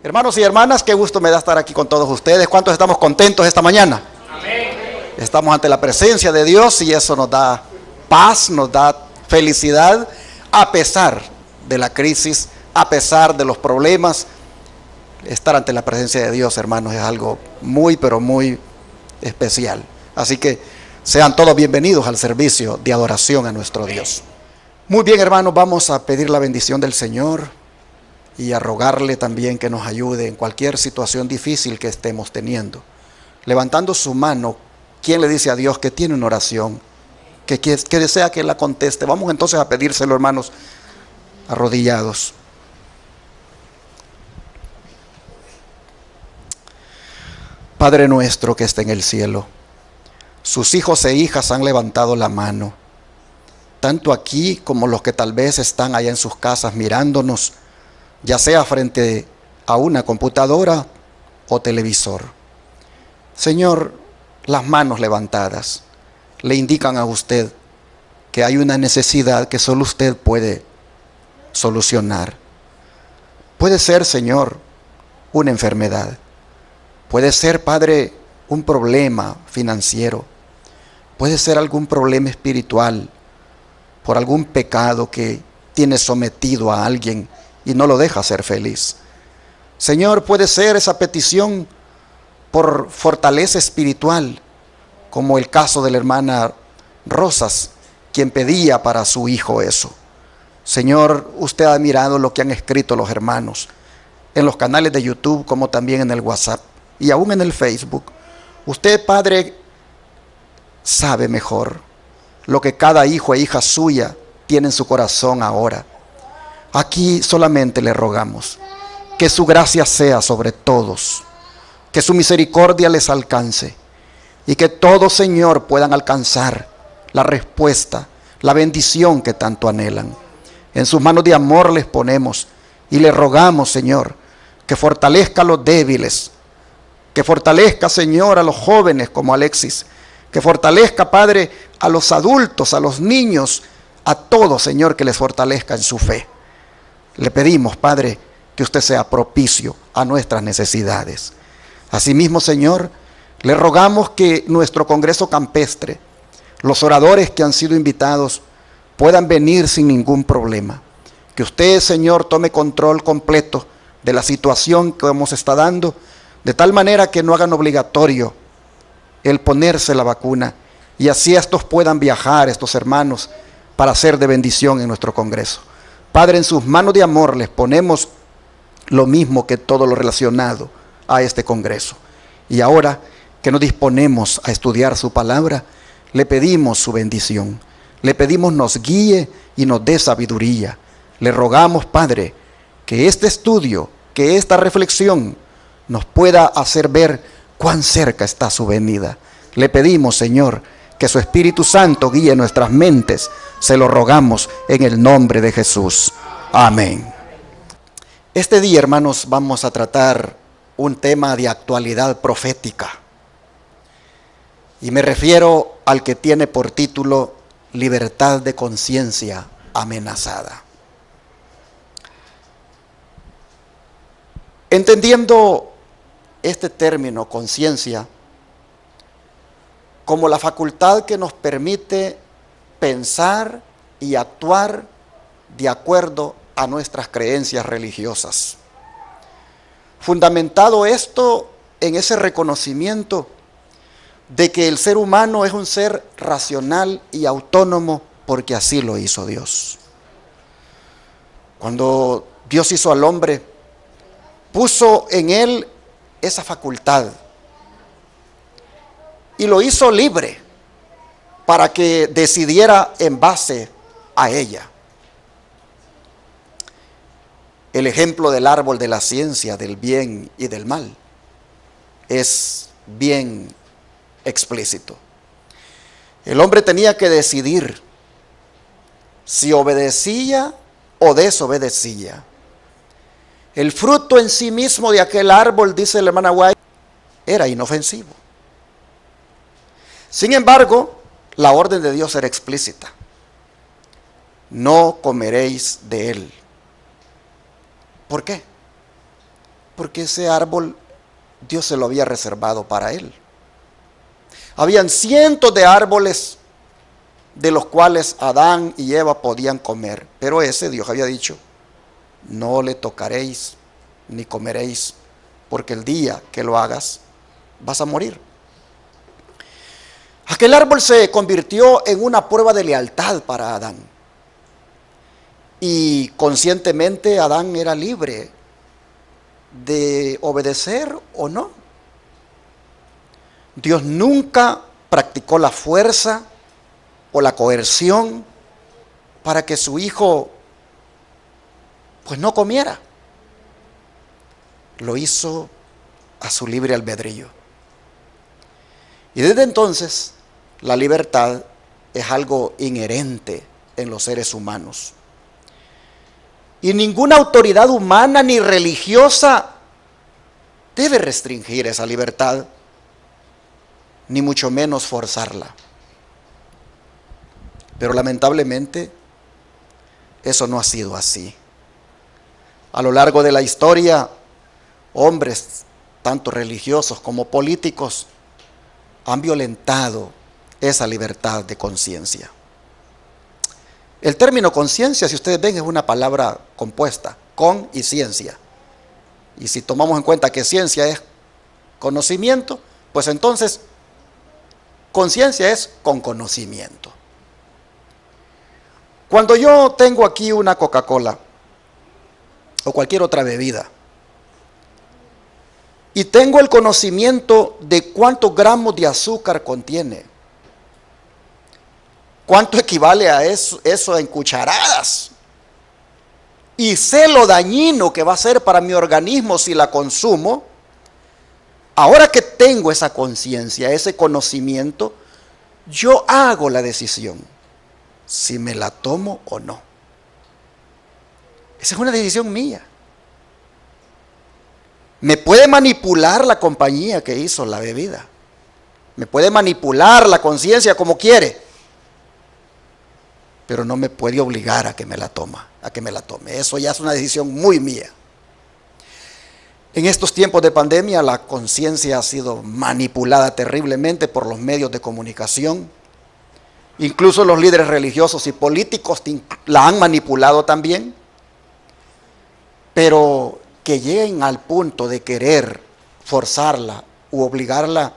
Hermanos y hermanas, qué gusto me da estar aquí con todos ustedes. ¿Cuántos estamos contentos esta mañana? Amén. Estamos ante la presencia de Dios y eso nos da paz, nos da felicidad, a pesar de la crisis, a pesar de los problemas. Estar ante la presencia de Dios, hermanos, es algo muy, pero muy especial. Así que sean todos bienvenidos al servicio de adoración a nuestro Dios. Muy bien, hermanos, vamos a pedir la bendición del Señor y a rogarle también que nos ayude en cualquier situación difícil que estemos teniendo. Levantando su mano, ¿quién le dice a Dios que tiene una oración, que desea que la conteste? Vamos entonces a pedírselo, hermanos, arrodillados. Padre nuestro que está en el cielo, sus hijos e hijas han levantado la mano, tanto aquí como los que tal vez están allá en sus casas mirándonos, ya sea frente a una computadora o televisor. Señor, las manos levantadas le indican a usted que hay una necesidad que solo usted puede solucionar. Puede ser, Señor, una enfermedad. Puede ser, Padre, un problema financiero. Puede ser algún problema espiritual por algún pecado que tiene sometido a alguien y no lo deja ser feliz. Señor, puede ser esa petición por fortaleza espiritual, como el caso de la hermana Rosas, quien pedía para su hijo eso. Señor, usted ha mirado lo que han escrito los hermanos en los canales de YouTube, como también en el WhatsApp y aún en el Facebook. Usted, Padre, sabe mejor lo que cada hijo e hija suya tiene en su corazón ahora. Aquí solamente le rogamos que su gracia sea sobre todos, que su misericordia les alcance y que todos, Señor, puedan alcanzar la respuesta, la bendición que tanto anhelan. En sus manos de amor les ponemos y le rogamos, Señor, que fortalezca a los débiles, que fortalezca, Señor, a los jóvenes como Alexis, que fortalezca, Padre, a los adultos, a los niños, a todos, Señor, que les fortalezca en su fe. Le pedimos, Padre, que usted sea propicio a nuestras necesidades. Asimismo, Señor, le rogamos que nuestro Congreso Campestre, los oradores que han sido invitados, puedan venir sin ningún problema. Que usted, Señor, tome control completo de la situación que nos está dando, de tal manera que no hagan obligatorio el ponerse la vacuna y así estos puedan viajar, estos hermanos, para ser de bendición en nuestro Congreso. Padre, en sus manos de amor les ponemos lo mismo que todo lo relacionado a este Congreso. Y ahora que nos disponemos a estudiar su palabra, le pedimos su bendición. Le pedimos nos guíe y nos dé sabiduría. Le rogamos, Padre, que este estudio, que esta reflexión nos pueda hacer ver cuán cerca está su venida. Le pedimos, Señor, que su Espíritu Santo guíe nuestras mentes. Se lo rogamos en el nombre de Jesús. Amén. Este día, hermanos, vamos a tratar un tema de actualidad profética. Y me refiero al que tiene por título Libertad de conciencia amenazada. Entendiendo este término, conciencia, como la facultad que nos permite pensar y actuar de acuerdo a nuestras creencias religiosas. Fundamentado esto en ese reconocimiento de que el ser humano es un ser racional y autónomo porque así lo hizo Dios. Cuando Dios hizo al hombre, puso en él esa facultad y lo hizo libre para que decidiera en base a ella. El ejemplo del árbol de la ciencia del bien y del mal es bien explícito. El hombre tenía que decidir si obedecía o desobedecía. El fruto en sí mismo de aquel árbol, dice la hermana White, era inofensivo. Sin embargo, la orden de Dios era explícita: no comeréis de él. ¿Por qué? Porque ese árbol Dios se lo había reservado para él. Habían cientos de árboles de los cuales Adán y Eva podían comer, pero ese Dios había dicho, no le tocaréis ni comeréis, porque el día que lo hagas vas a morir. Aquel árbol se convirtió en una prueba de lealtad para Adán. Y conscientemente Adán era libre de obedecer o no. Dios nunca practicó la fuerza o la coerción para que su hijo pues no comiera. Lo hizo a su libre albedrío. Y desde entonces la libertad es algo inherente en los seres humanos. Y ninguna autoridad humana ni religiosa debe restringir esa libertad, ni mucho menos forzarla. Pero lamentablemente eso no ha sido así. A lo largo de la historia, hombres, tanto religiosos como políticos, han violentado esa libertad de conciencia. El término conciencia, si ustedes ven, es una palabra compuesta, con y ciencia. Y si tomamos en cuenta que ciencia es conocimiento, pues entonces conciencia es con conocimiento. Cuando yo tengo aquí una Coca-Cola o cualquier otra bebida y tengo el conocimiento de cuántos gramos de azúcar contiene, cuánto equivale a eso en cucharadas, y sé lo dañino que va a ser para mi organismo si la consumo, ahora que tengo esa conciencia, ese conocimiento, yo hago la decisión si me la tomo o no. Esa es una decisión mía. Me puede manipular la compañía que hizo la bebida, me puede manipular la conciencia como quiere, pero no me puede obligar a que me la tome. Eso ya es una decisión muy mía. En estos tiempos de pandemia, la conciencia ha sido manipulada terriblemente por los medios de comunicación. Incluso los líderes religiosos y políticos la han manipulado también. Pero que lleguen al punto de querer forzarla u obligarla,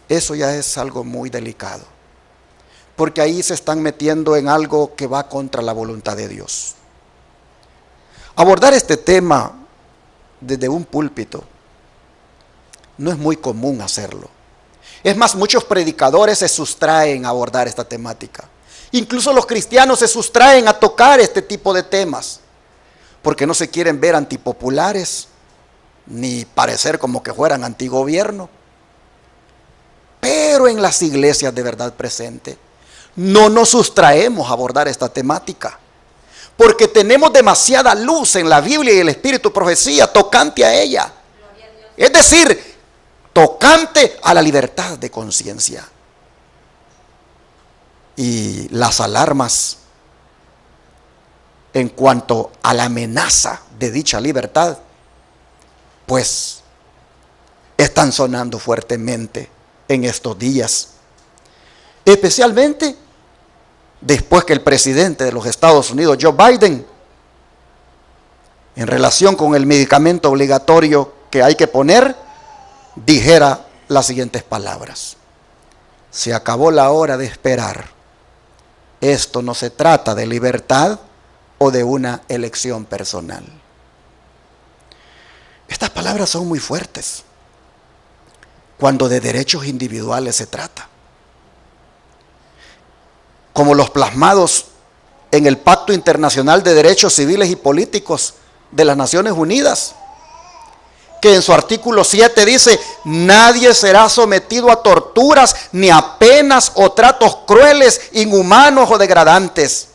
eso ya es algo muy delicado. Porque ahí se están metiendo en algo que va contra la voluntad de Dios. Abordar este tema desde un púlpito no es muy común hacerlo. Es más, muchos predicadores se sustraen a abordar esta temática. Incluso los cristianos se sustraen a tocar este tipo de temas, porque no se quieren ver antipopulares, ni parecer como que fueran antigobierno. Pero en las iglesias de verdad presente, no nos sustraemos a abordar esta temática, porque tenemos demasiada luz en la Biblia y el Espíritu profecía tocante a ella. Es decir, tocante a la libertad de conciencia. Y las alarmas en cuanto a la amenaza de dicha libertad, pues están sonando fuertemente en estos días. Especialmente después que el presidente de los Estados Unidos, Joe Biden, en relación con el medicamento obligatorio que hay que poner, dijera las siguientes palabras: se acabó la hora de esperar. Esto no se trata de libertad o de una elección personal. Estas palabras son muy fuertes cuando de derechos individuales se trata, como los plasmados en el Pacto Internacional de Derechos Civiles y Políticos de las Naciones Unidas, que en su artículo 7 dice: nadie será sometido a torturas, ni a penas o tratos crueles, inhumanos o degradantes.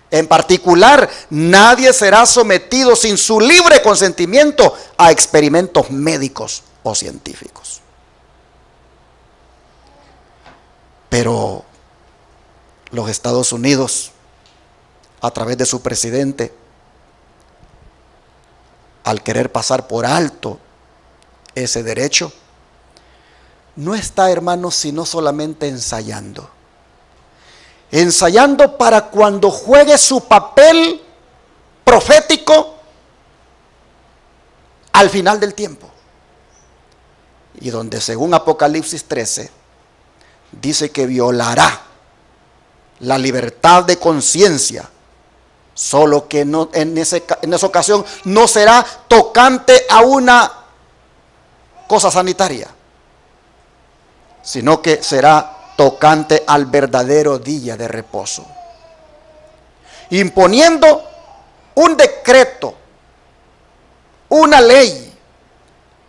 En particular, nadie será sometido sin su libre consentimiento a experimentos médicos o científicos. Pero los Estados Unidos, a través de su presidente, al querer pasar por alto ese derecho, no está, hermanos, sino solamente ensayando. Ensayando para cuando juegue su papel profético al final del tiempo. Y donde según Apocalipsis 13 dice que violará la libertad de conciencia, solo que no, en esa ocasión no será tocante a una cosa sanitaria, sino que será tocante al verdadero día de reposo, imponiendo un decreto, una ley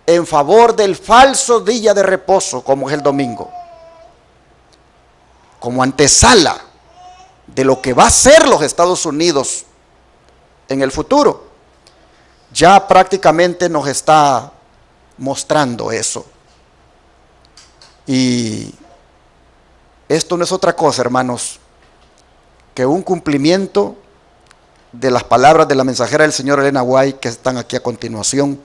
en favor del falso día de reposo, como es el domingo, como antesala de lo que va a ser los Estados Unidos en el futuro. Ya prácticamente nos está mostrando eso. Y esto no es otra cosa, hermanos, que un cumplimiento de las palabras de la mensajera del Señor Elena White, que están aquí a continuación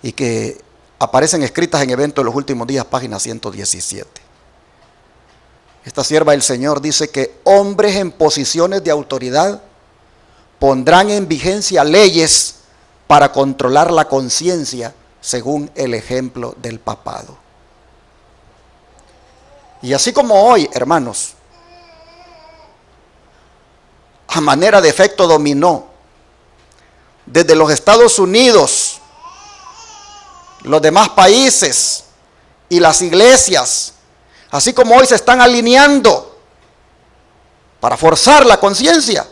y que aparecen escritas en Eventos de los Últimos Días, página 117. Esta sierva del Señor dice que hombres en posiciones de autoridad pondrán en vigencia leyes para controlar la conciencia según el ejemplo del papado. Y así como hoy, hermanos, a manera de efecto dominó, desde los Estados Unidos, los demás países y las iglesias, así como hoy se están alineando para forzar la conciencia,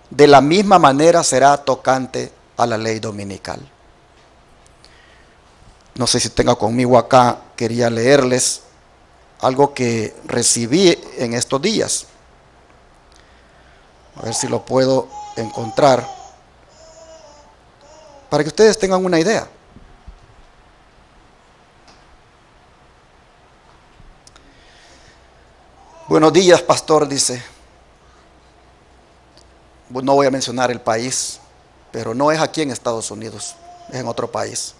de la misma manera será tocante a la ley dominical. No sé si tenga conmigo acá, quería leerles algo que recibí en estos días. A ver si lo puedo encontrar, para que ustedes tengan una idea. Buenos días, pastor, dice. No voy a mencionar el país, pero no es aquí en Estados Unidos, es en otro país.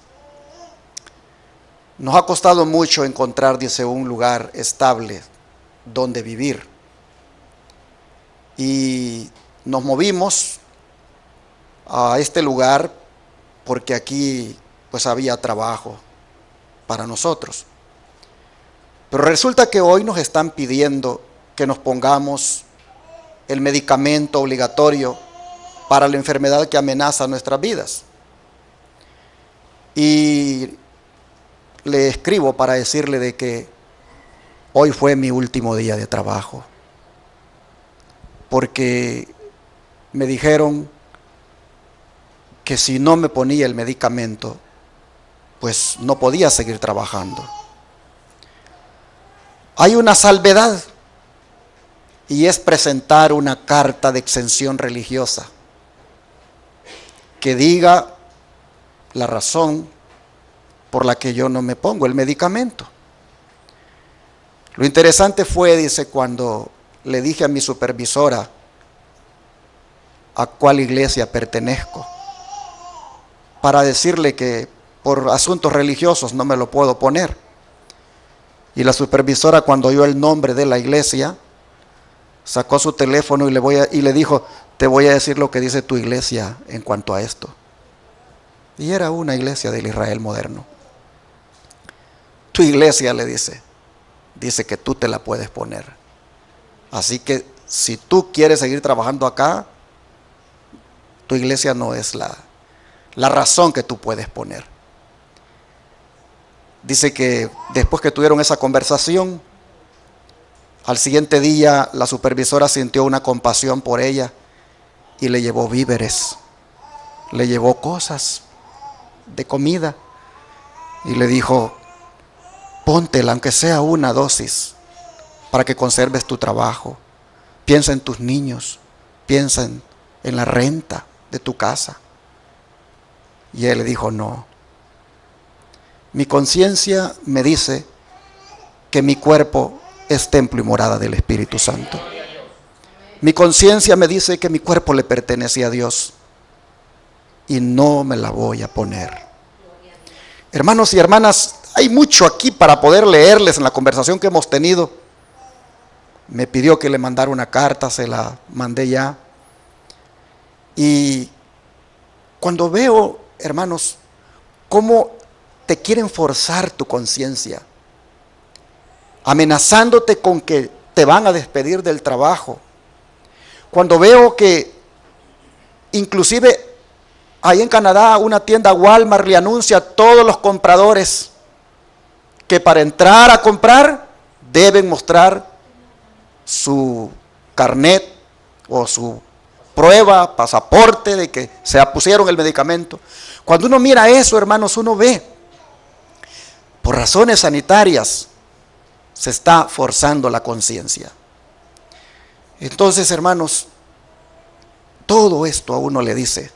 Nos ha costado mucho encontrar, dice, un lugar estable donde vivir. Y nos movimos a este lugar porque aquí pues había trabajo para nosotros. Pero resulta que hoy nos están pidiendo que nos pongamos el medicamento obligatorio para la enfermedad que amenaza nuestras vidas. Y le escribo para decirle de que hoy fue mi último día de trabajo, porque me dijeron que si no me ponía el medicamento, pues no podía seguir trabajando. Hay una salvedad, y es presentar una carta de exención religiosa que diga la razón por la que yo no me pongo el medicamento. Lo interesante fue, dice, cuando le dije a mi supervisora a cuál iglesia pertenezco, para decirle que por asuntos religiosos no me lo puedo poner. Y la supervisora, cuando oyó el nombre de la iglesia, sacó su teléfono y le dijo: te voy a decir lo que dice tu iglesia en cuanto a esto. Y era una iglesia del Israel moderno. Tu iglesia, le dice que tú te la puedes poner. Así que si tú quieres seguir trabajando acá, tu iglesia no es la razón que tú puedes poner. Dice que después que tuvieron esa conversación, al siguiente día la supervisora sintió una compasión por ella y le llevó víveres, le llevó cosas de comida y le dijo: póntela aunque sea una dosis para que conserves tu trabajo. Piensa en tus niños, piensa en la renta de tu casa. Y él le dijo: no, mi conciencia me dice que mi cuerpo es templo y morada del Espíritu Santo. Mi conciencia me dice que mi cuerpo le pertenece a Dios y no me la voy a poner. Hermanos y hermanas, hay mucho aquí para poder leerles en la conversación que hemos tenido. Me pidió que le mandara una carta, se la mandé ya. Y cuando veo, hermanos, cómo te quieren forzar tu conciencia, amenazándote con que te van a despedir del trabajo. Cuando veo que inclusive ahí en Canadá una tienda Walmart le anuncia a todos los compradores que para entrar a comprar deben mostrar su carnet o su prueba, pasaporte de que se pusieron el medicamento. Cuando uno mira eso, hermanos, uno ve, por razones sanitarias, se está forzando la conciencia. Entonces, hermanos, todo esto a uno le dice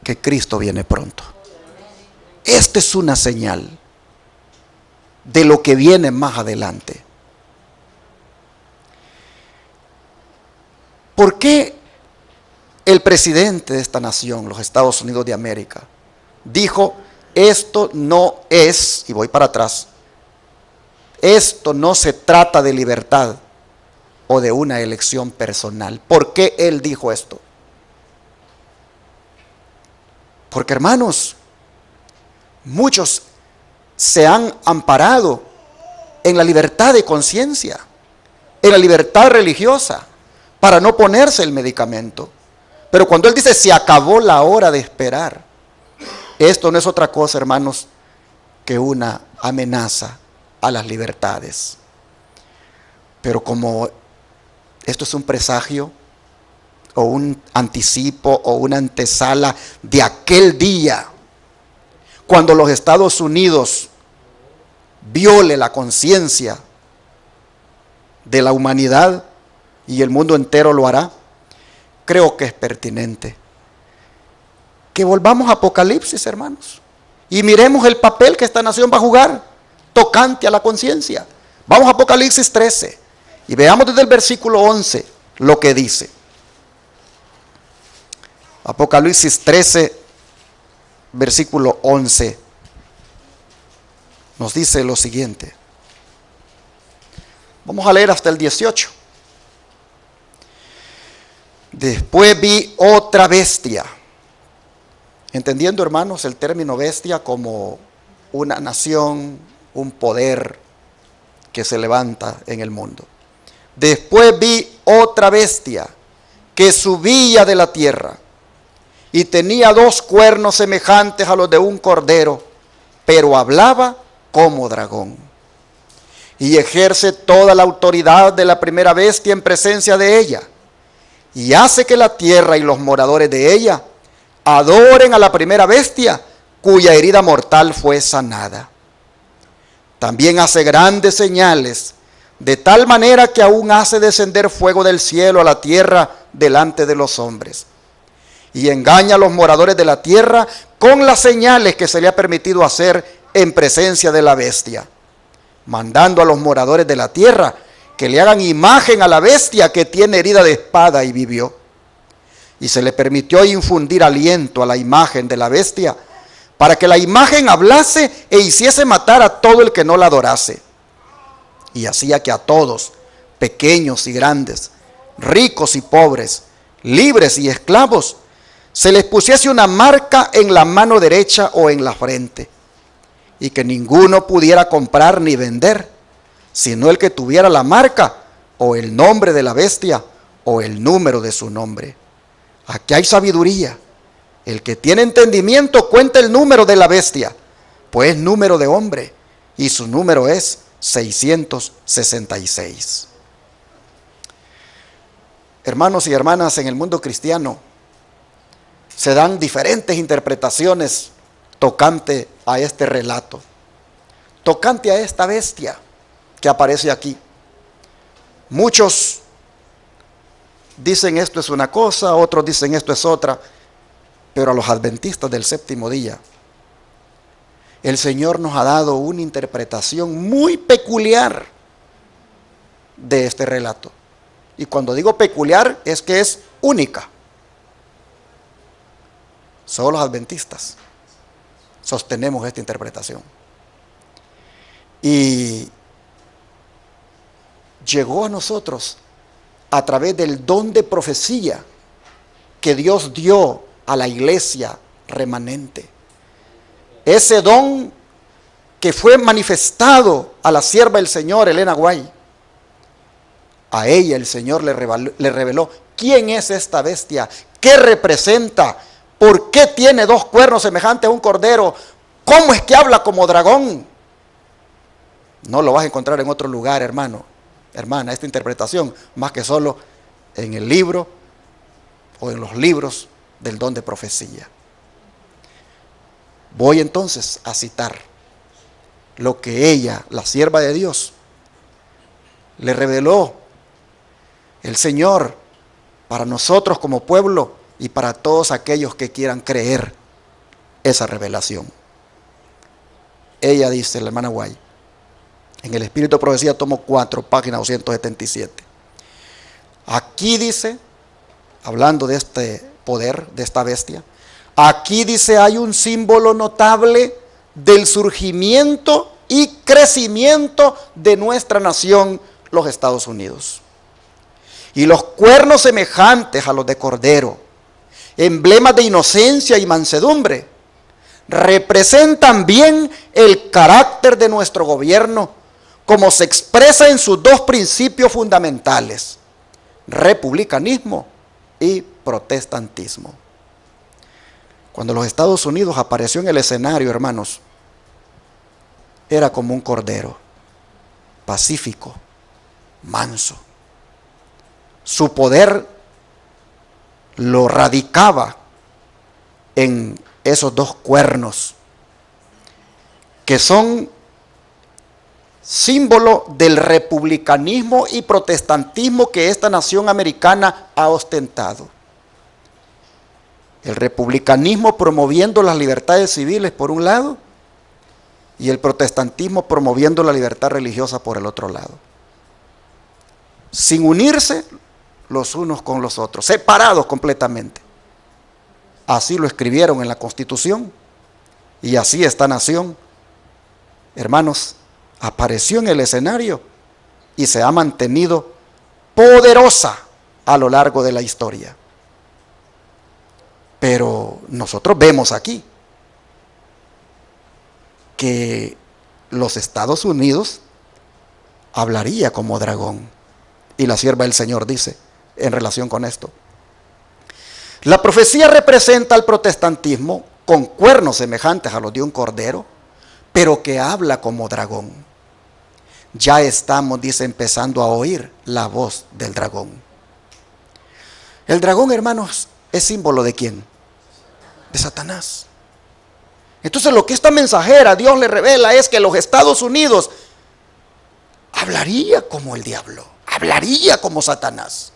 que Cristo viene pronto. Esta es una señal de lo que viene más adelante. ¿Por qué el presidente de esta nación, los Estados Unidos de América, dijo, esto no es, y voy para atrás, esto no se trata de libertad o de una elección personal? ¿Por qué él dijo esto? Porque, hermanos, muchos se han amparado en la libertad de conciencia, en la libertad religiosa, para no ponerse el medicamento. Pero cuando él dice, se acabó la hora de esperar, esto no es otra cosa, hermanos, que una amenaza a las libertades. Pero como esto es un presagio, o un anticipo, o una antesala de aquel día, cuando los Estados Unidos viole la conciencia de la humanidad, y el mundo entero lo hará, creo que es pertinente que volvamos a Apocalipsis, hermanos, y miremos el papel que esta nación va a jugar tocante a la conciencia. Vamos a Apocalipsis 13 y veamos desde el versículo 11 lo que dice. Apocalipsis 13, versículo 11, nos dice lo siguiente. Vamos a leer hasta el 18. Después vi otra bestia, entendiendo, hermanos, el término bestia como una nación, un poder que se levanta en el mundo. Después vi otra bestia que subía de la tierra y tenía 2 cuernos semejantes a los de un cordero, pero hablaba como dragón. Y ejerce toda la autoridad de la primera bestia en presencia de ella, y hace que la tierra y los moradores de ella adoren a la primera bestia, cuya herida mortal fue sanada. También hace grandes señales, de tal manera que aún hace descender fuego del cielo a la tierra delante de los hombres. Y engaña a los moradores de la tierra con las señales que se le ha permitido hacer en presencia de la bestia, mandando a los moradores de la tierra que le hagan imagen a la bestia que tiene herida de espada y vivió. Y se le permitió infundir aliento a la imagen de la bestia, para que la imagen hablase e hiciese matar a todo el que no la adorase. Y hacía que a todos, pequeños y grandes, ricos y pobres, libres y esclavos, se les pusiese una marca en la mano derecha o en la frente, y que ninguno pudiera comprar ni vender, sino el que tuviera la marca o el nombre de la bestia o el número de su nombre. Aquí hay sabiduría. El que tiene entendimiento cuenta el número de la bestia, pues es número de hombre, y su número es 666. Hermanos y hermanas, en el mundo cristiano se dan diferentes interpretaciones tocante a este relato, tocante a esta bestia que aparece aquí. Muchos dicen esto es una cosa, otros dicen esto es otra, pero a los adventistas del séptimo día, el Señor nos ha dado una interpretación muy peculiar de este relato. Y cuando digo peculiar, es que es única. Solo los adventistas sostenemos esta interpretación. Y llegó a nosotros a través del don de profecía que Dios dio a la iglesia remanente. Ese don que fue manifestado a la sierva del Señor, Elena White. A ella el Señor le reveló quién es esta bestia, qué representa, por qué tiene dos cuernos semejantes a un cordero, cómo es que habla como dragón. No lo vas a encontrar en otro lugar, hermano, hermana, esta interpretación, más que solo en el libro o en los libros del don de profecía. Voy entonces a citar lo que ella, la sierva de Dios, le reveló el Señor para nosotros como pueblo y para todos aquellos que quieran creer esa revelación. Ella dice, la hermana White, en el Espíritu de Profecía, tomo 4, página 277. Aquí dice, hablando de este poder, de esta bestia, aquí dice, hay un símbolo notable del surgimiento y crecimiento de nuestra nación, los Estados Unidos. Y los cuernos semejantes a los de cordero, emblemas de inocencia y mansedumbre, representan bien el carácter de nuestro gobierno, como se expresa en sus dos principios fundamentales, republicanismo y protestantismo. Cuando los Estados Unidos apareció en el escenario, hermanos, era como un cordero, pacífico, manso. Su poder lo radicaba en esos dos cuernos, que son símbolo del republicanismo y protestantismo que esta nación americana ha ostentado. El republicanismo promoviendo las libertades civiles por un lado y el protestantismo promoviendo la libertad religiosa por el otro lado. Sin unirse los unos con los otros, separados completamente. Así lo escribieron en la Constitución y así esta nación, hermanos, apareció en el escenario y se ha mantenido poderosa a lo largo de la historia. Pero nosotros vemos aquí que los Estados Unidos hablaría como dragón. Y la sierva del Señor dice en relación con esto: la profecía representa al protestantismo con cuernos semejantes a los de un cordero, pero que habla como dragón. Ya estamos, dice, empezando a oír la voz del dragón. El dragón, hermanos, es símbolo ¿de quién? De Satanás. Entonces lo que esta mensajera Dios le revela es que los Estados Unidos hablaría como el diablo, hablaría como Satanás.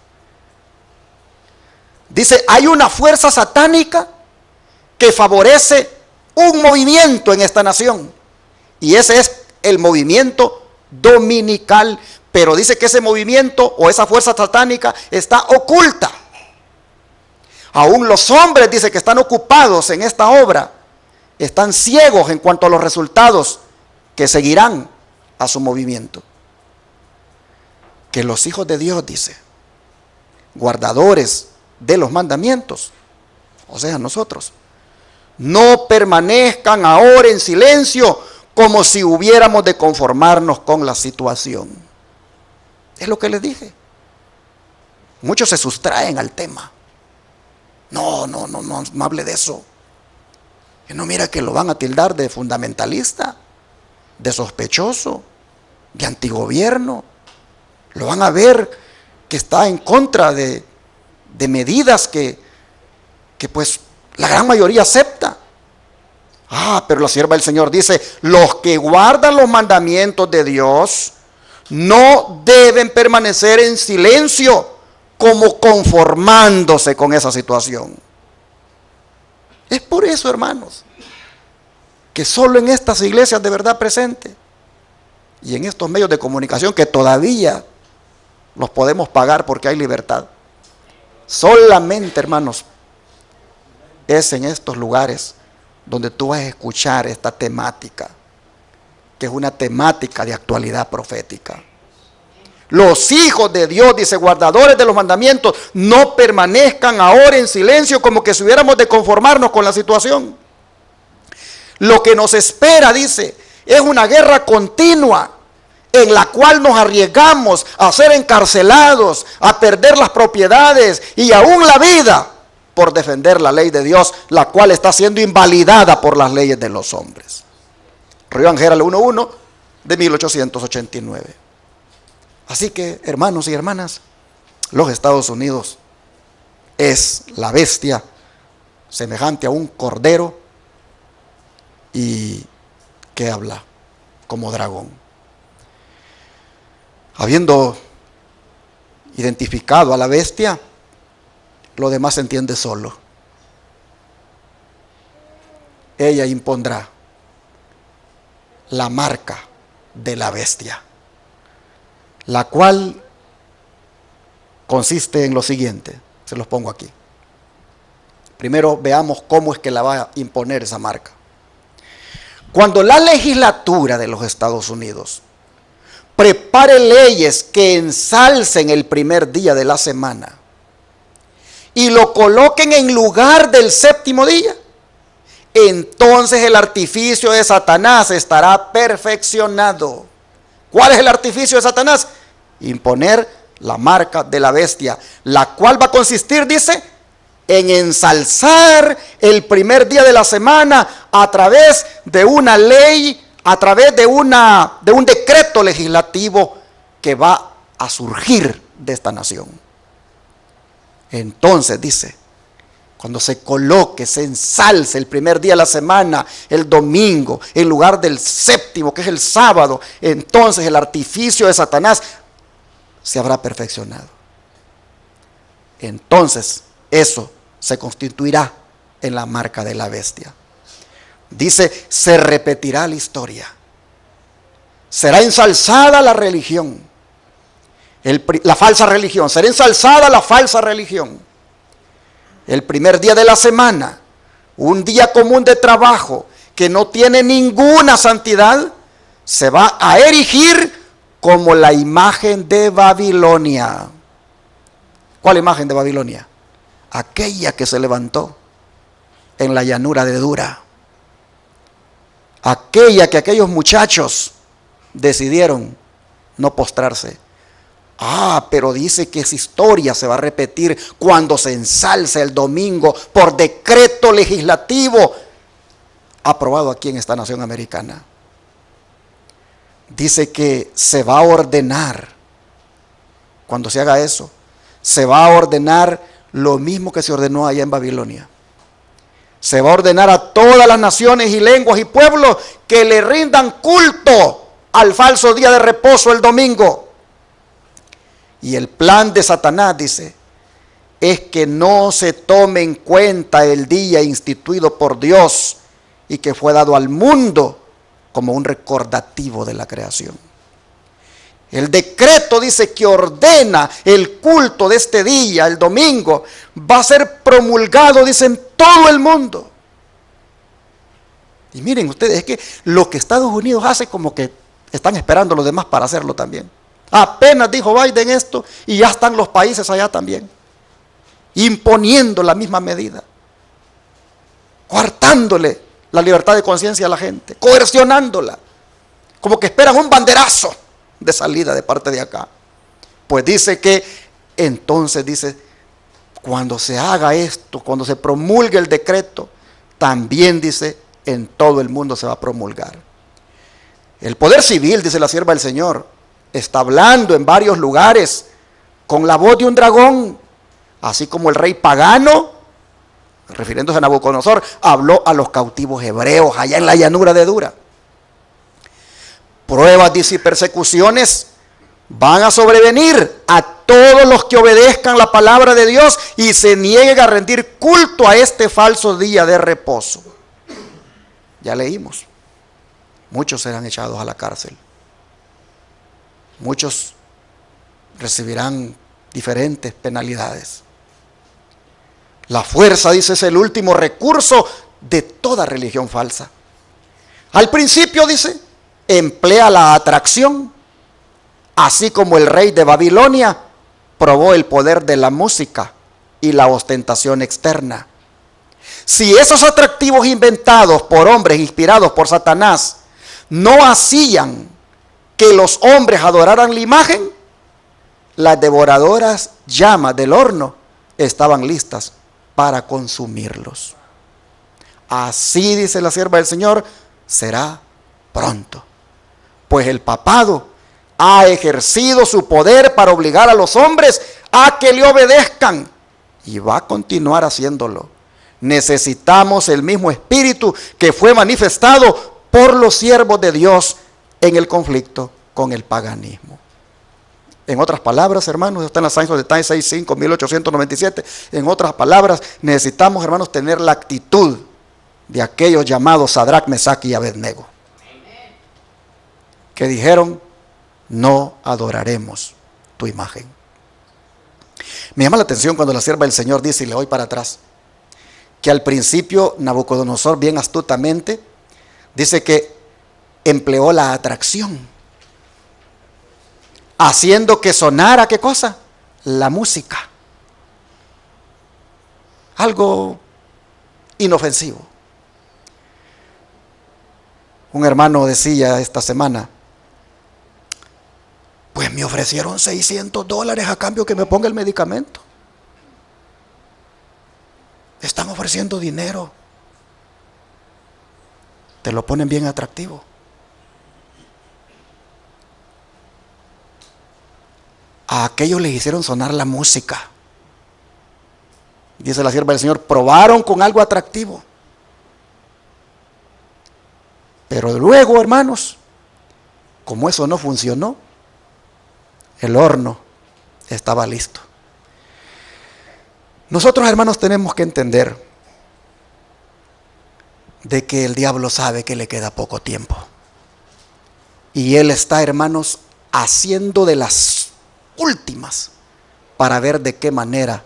Dice, hay una fuerza satánica que favorece un movimiento en esta nación, y ese es el movimiento dominical, pero dice que ese movimiento o esa fuerza satánica está oculta. Aún los hombres, dice, que están ocupados en esta obra, están ciegos en cuanto a los resultados que seguirán a su movimiento. Que los hijos de Dios, dice, guardadores de los mandamientos, o sea, nosotros, no permanezcan ahora en silencio como si hubiéramos de conformarnos con la situación. Es lo que les dije. Muchos se sustraen al tema. No hable de eso. Que no mira que lo van a tildar de fundamentalista, de sospechoso, de antigobierno. Lo van a ver que está en contra de medidas que pues la gran mayoría acepta. Pero la sierva del Señor dice, los que guardan los mandamientos de Dios no deben permanecer en silencio como conformándose con esa situación. Es por eso, hermanos, que solo en estas iglesias de verdad presentes y en estos medios de comunicación que todavía los podemos pagar porque hay libertad, solamente, hermanos, es en estos lugares donde tú vas a escuchar esta temática, que es una temática de actualidad profética. Los hijos de Dios, dice, guardadores de los mandamientos, no permanezcan ahora en silencio como que si hubiéramos de conformarnos con la situación. Lo que nos espera, dice, es una guerra continua en la cual nos arriesgamos a ser encarcelados, a perder las propiedades y aún la vida por defender la ley de Dios, la cual está siendo invalidada por las leyes de los hombres. Río Ángel 1.1 de 1889. Así que, hermanos y hermanas, los Estados Unidos es la bestia semejante a un cordero y que habla como dragón. Habiendo identificado a la bestia, lo demás se entiende solo. Ella impondrá la marca de la bestia, la cual consiste en lo siguiente. Se los pongo aquí. Primero veamos cómo es que la va a imponer esa marca. Cuando la legislatura de los Estados Unidos prepare leyes que ensalcen el primer día de la semana y lo coloquen en lugar del séptimo día, entonces el artificio de Satanás estará perfeccionado. ¿Cuál es el artificio de Satanás? Imponer la marca de la bestia, la cual va a consistir, dice, en ensalzar el primer día de la semana a través de una ley, a través de un decreto legislativo que va a surgir de esta nación. Entonces dice, cuando se coloque, se ensalce el primer día de la semana, el domingo, en lugar del séptimo, que es el sábado, entonces el artificio de Satanás se habrá perfeccionado. Entonces eso se constituirá en la marca de la bestia. Dice, se repetirá la historia. Será ensalzada la religión, la falsa religión. Será ensalzada la falsa religión. El primer día de la semana, un día común de trabajo que no tiene ninguna santidad, se va a erigir como la imagen de Babilonia. ¿Cuál imagen de Babilonia? Aquella que se levantó en la llanura de Dura. Aquella que aquellos muchachos decidieron no postrarse. Pero dice que esa historia se va a repetir cuando se ensalce el domingo por decreto legislativo aprobado aquí en esta nación americana. Dice que se va a ordenar, cuando se haga eso, se va a ordenar lo mismo que se ordenó allá en Babilonia. Se va a ordenar a todas las naciones y lenguas y pueblos que le rindan culto al falso día de reposo el domingo. Y el plan de Satanás, dice, es que no se tome en cuenta el día instituido por Dios y que fue dado al mundo como un recordativo de la creación. El decreto, dice, que ordena el culto de este día, el domingo, va a ser promulgado, dice, en todo el mundo. Y miren ustedes, es que lo que Estados Unidos hace, como que están esperando los demás para hacerlo también. Apenas dijo Biden esto y ya están los países allá también, imponiendo la misma medida, coartándole la libertad de conciencia a la gente, coercionándola, como que esperan un banderazo de salida de parte de acá. Pues dice que entonces, dice, cuando se haga esto, cuando se promulgue el decreto, también, dice, en todo el mundo se va a promulgar. El poder civil, dice la sierva del Señor, está hablando en varios lugares con la voz de un dragón, así como el rey pagano, refiriéndose a Nabucodonosor, habló a los cautivos hebreos allá en la llanura de Dura. Pruebas, dice, y persecuciones van a sobrevenir a todos los que obedezcan la palabra de Dios y se nieguen a rendir culto a este falso día de reposo. Ya leímos, muchos serán echados a la cárcel. Muchos recibirán diferentes penalidades. La fuerza, dice, es el último recurso de toda religión falsa. Al principio, dice, emplea la atracción, así como el rey de Babilonia probó el poder de la música y la ostentación externa. Si esos atractivos inventados por hombres inspirados por Satanás no hacían que los hombres adoraran la imagen, las devoradoras llamas del horno estaban listas para consumirlos. Así, dice la sierva del Señor, será pronto. Pues el papado ha ejercido su poder para obligar a los hombres a que le obedezcan y va a continuar haciéndolo. Necesitamos el mismo espíritu que fue manifestado por los siervos de Dios en el conflicto con el paganismo. En otras palabras, hermanos, está en la Science of the Times 6.5, 1897. En otras palabras, necesitamos, hermanos, tener la actitud de aquellos llamados Sadrach, Mesach y Abednego, que dijeron: no adoraremos tu imagen. Me llama la atención cuando la sierva del Señor dice, y le voy para atrás, que al principio Nabucodonosor, bien astutamente, dice que empleó la atracción, haciendo que sonara, ¿qué cosa? La música. Algo inofensivo. Un hermano decía esta semana: pues me ofrecieron $600 a cambio que me ponga el medicamento. Están ofreciendo dinero. Te lo ponen bien atractivo. A aquellos les hicieron sonar la música. Dice la sierva del Señor, probaron con algo atractivo. Pero luego, hermanos, como eso no funcionó, el horno estaba listo. Nosotros, hermanos, tenemos que entender de que el diablo sabe que le queda poco tiempo. Y él está, hermanos, haciendo de las últimas para ver de qué manera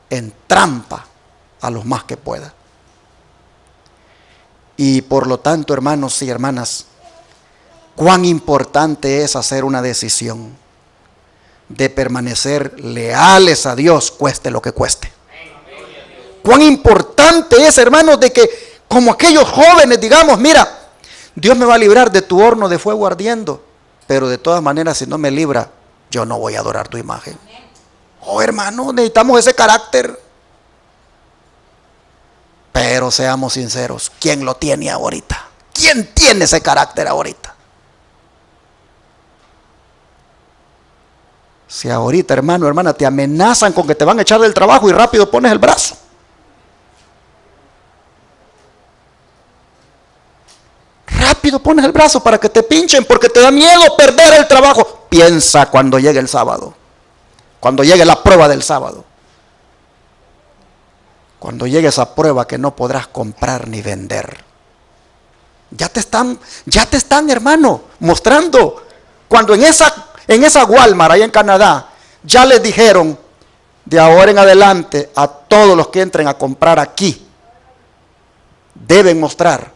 entrampa a los más que pueda. Y por lo tanto, hermanos y hermanas, cuán importante es hacer una decisión de permanecer leales a Dios, cueste lo que cueste. Cuán importante es, hermanos, de que como aquellos jóvenes digamos: mira, Dios me va a librar de tu horno de fuego ardiendo, pero de todas maneras, si no me libra, yo no voy a adorar tu imagen. Oh, hermano, necesitamos ese carácter. Pero seamos sinceros, ¿quién lo tiene ahorita? ¿Quién tiene ese carácter ahorita? Si ahorita, hermano, hermana, te amenazan con que te van a echar del trabajo y rápido pones el brazo. Rápido pones el brazo para que te pinchen porque te da miedo perder el trabajo. Piensa cuando llegue el sábado, cuando llegue la prueba del sábado, cuando llegue esa prueba que no podrás comprar ni vender. Ya te están, hermano, mostrando. Cuando en esa Walmart, ahí en Canadá, ya les dijeron, de ahora en adelante, a todos los que entren a comprar aquí, deben mostrar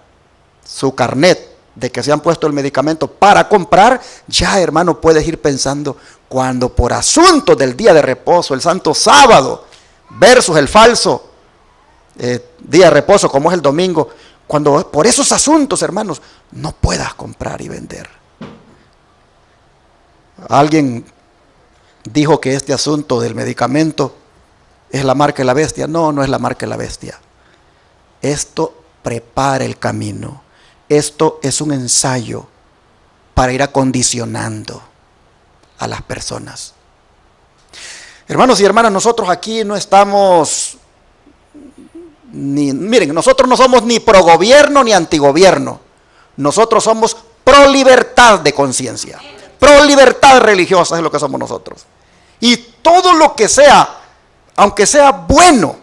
su carnet de que se han puesto el medicamento para comprar. Ya, hermano, puedes ir pensando, cuando por asuntos del día de reposo, el santo sábado, versus el falso día de reposo como es el domingo, cuando por esos asuntos, hermanos, no puedas comprar y vender. Alguien dijo que este asunto del medicamento es la marca de la bestia. No, no es la marca de la bestia. Esto prepara el camino. Esto es un ensayo para ir acondicionando a las personas. Hermanos y hermanas, nosotros aquí no estamos miren, nosotros no somos ni pro gobierno ni antigobierno. Nosotros somos pro libertad de conciencia, pro libertad religiosa es lo que somos nosotros. Y todo lo que sea, aunque sea bueno,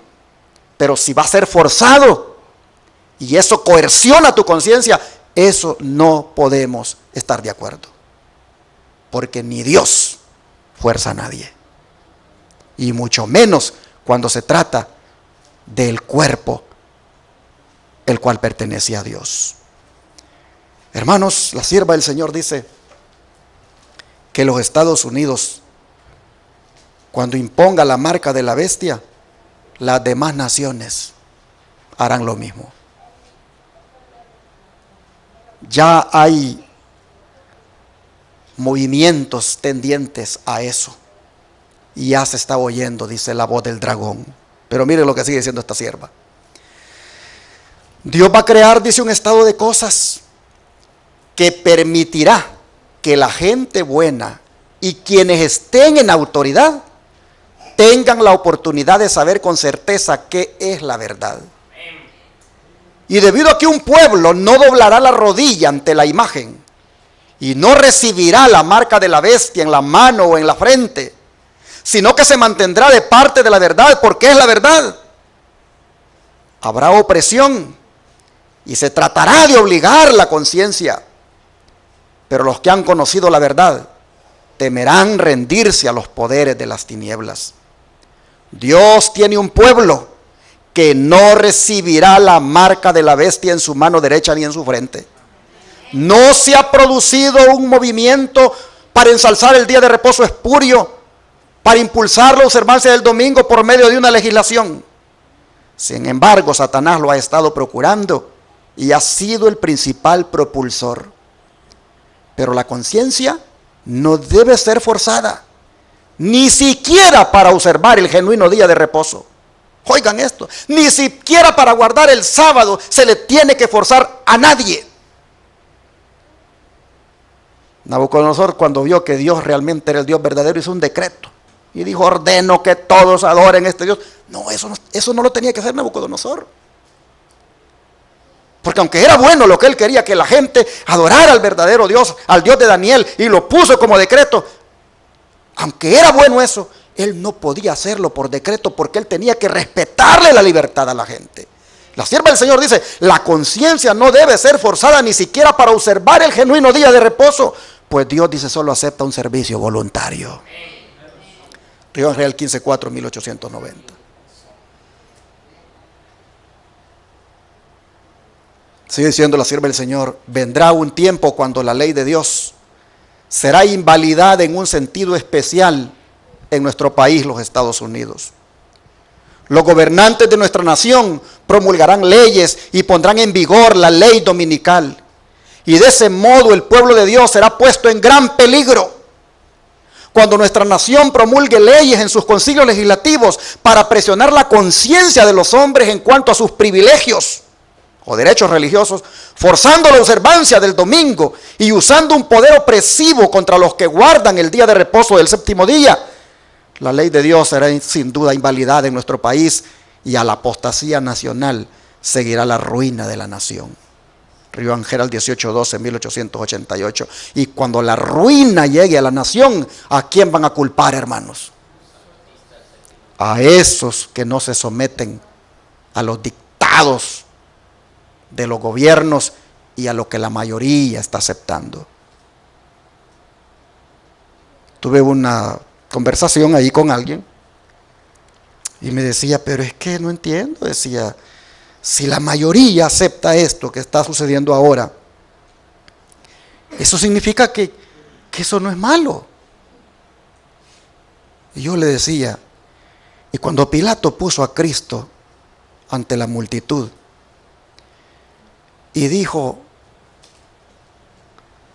pero si va a ser forzado y eso coerciona tu conciencia, eso no podemos estar de acuerdo. Porque ni Dios fuerza a nadie. Y mucho menos cuando se trata del cuerpo, el cual pertenece a Dios. Hermanos, la sierva del Señor dice que los Estados Unidos, cuando imponga la marca de la bestia, las demás naciones harán lo mismo. Ya hay movimientos tendientes a eso. Y ya se está oyendo, dice la voz del dragón. Pero mire lo que sigue diciendo esta sierva. Dios va a crear, dice, un estado de cosas que permitirá que la gente buena y quienes estén en autoridad tengan la oportunidad de saber con certeza qué es la verdad. Y debido a que un pueblo no doblará la rodilla ante la imagen y no recibirá la marca de la bestia en la mano o en la frente, sino que se mantendrá de parte de la verdad, porque es la verdad, habrá opresión y se tratará de obligar la conciencia. Pero los que han conocido la verdad temerán rendirse a los poderes de las tinieblas. Dios tiene un pueblo que no recibirá la marca de la bestia en su mano derecha ni en su frente. No se ha producido un movimiento para ensalzar el día de reposo espurio, para impulsar la observancia del domingo por medio de una legislación. Sin embargo, Satanás lo ha estado procurando y ha sido el principal propulsor. Pero la conciencia no debe ser forzada, ni siquiera para observar el genuino día de reposo. Oigan esto, ni siquiera para guardar el sábado se le tiene que forzar a nadie. Nabucodonosor, cuando vio que Dios realmente era el Dios verdadero, hizo un decreto y dijo: ordeno que todos adoren a este Dios. No, eso no lo tenía que hacer Nabucodonosor. Porque aunque era bueno lo que él quería, que la gente adorara al verdadero Dios, al Dios de Daniel, y lo puso como decreto, aunque era bueno eso, él no podía hacerlo por decreto, porque él tenía que respetarle la libertad a la gente. La sierva del Señor dice: la conciencia no debe ser forzada ni siquiera para observar el genuino día de reposo, pues Dios, dice, solo acepta un servicio voluntario. Río Real 15:4, 1890. Sigue diciendo la sierva del Señor: vendrá un tiempo cuando la ley de Dios será invalidada en un sentido especial en nuestro país, los Estados Unidos. Los gobernantes de nuestra nación promulgarán leyes y pondrán en vigor la ley dominical. Y de ese modo el pueblo de Dios será puesto en gran peligro. Cuando nuestra nación promulgue leyes en sus concilios legislativos para presionar la conciencia de los hombres en cuanto a sus privilegios o derechos religiosos, forzando la observancia del domingo y usando un poder opresivo contra los que guardan el día de reposo del séptimo día, la ley de Dios será sin duda invalidada en nuestro país, y a la apostasía nacional seguirá la ruina de la nación. Río Ángel 18:12, 1888. Y cuando la ruina llegue a la nación, ¿a quién van a culpar, hermanos? A esos que no se someten a los dictados de los gobiernos y a lo que la mayoría está aceptando. Tuve una conversación ahí con alguien y me decía: pero es que no entiendo, decía, si la mayoría acepta esto que está sucediendo ahora, eso significa que eso no es malo. Y yo le decía: y cuando Pilato puso a Cristo ante la multitud y dijo: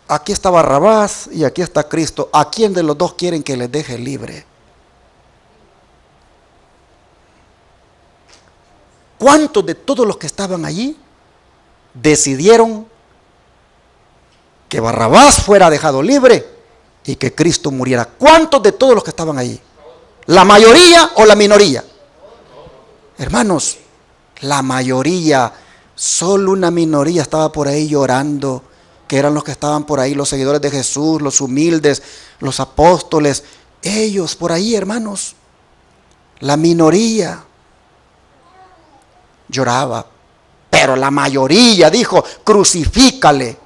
aquí está Barrabás y aquí está Cristo, ¿a quién de los dos quieren que les deje libre? ¿Cuántos de todos los que estaban allí decidieron que Barrabás fuera dejado libre y que Cristo muriera? ¿Cuántos de todos los que estaban allí? ¿La mayoría o la minoría? Hermanos, la mayoría. Solo una minoría estaba por ahí llorando, que eran los que estaban por ahí, los seguidores de Jesús, los humildes, los apóstoles. Ellos por ahí, hermanos, la minoría lloraba, pero la mayoría dijo: crucifícale.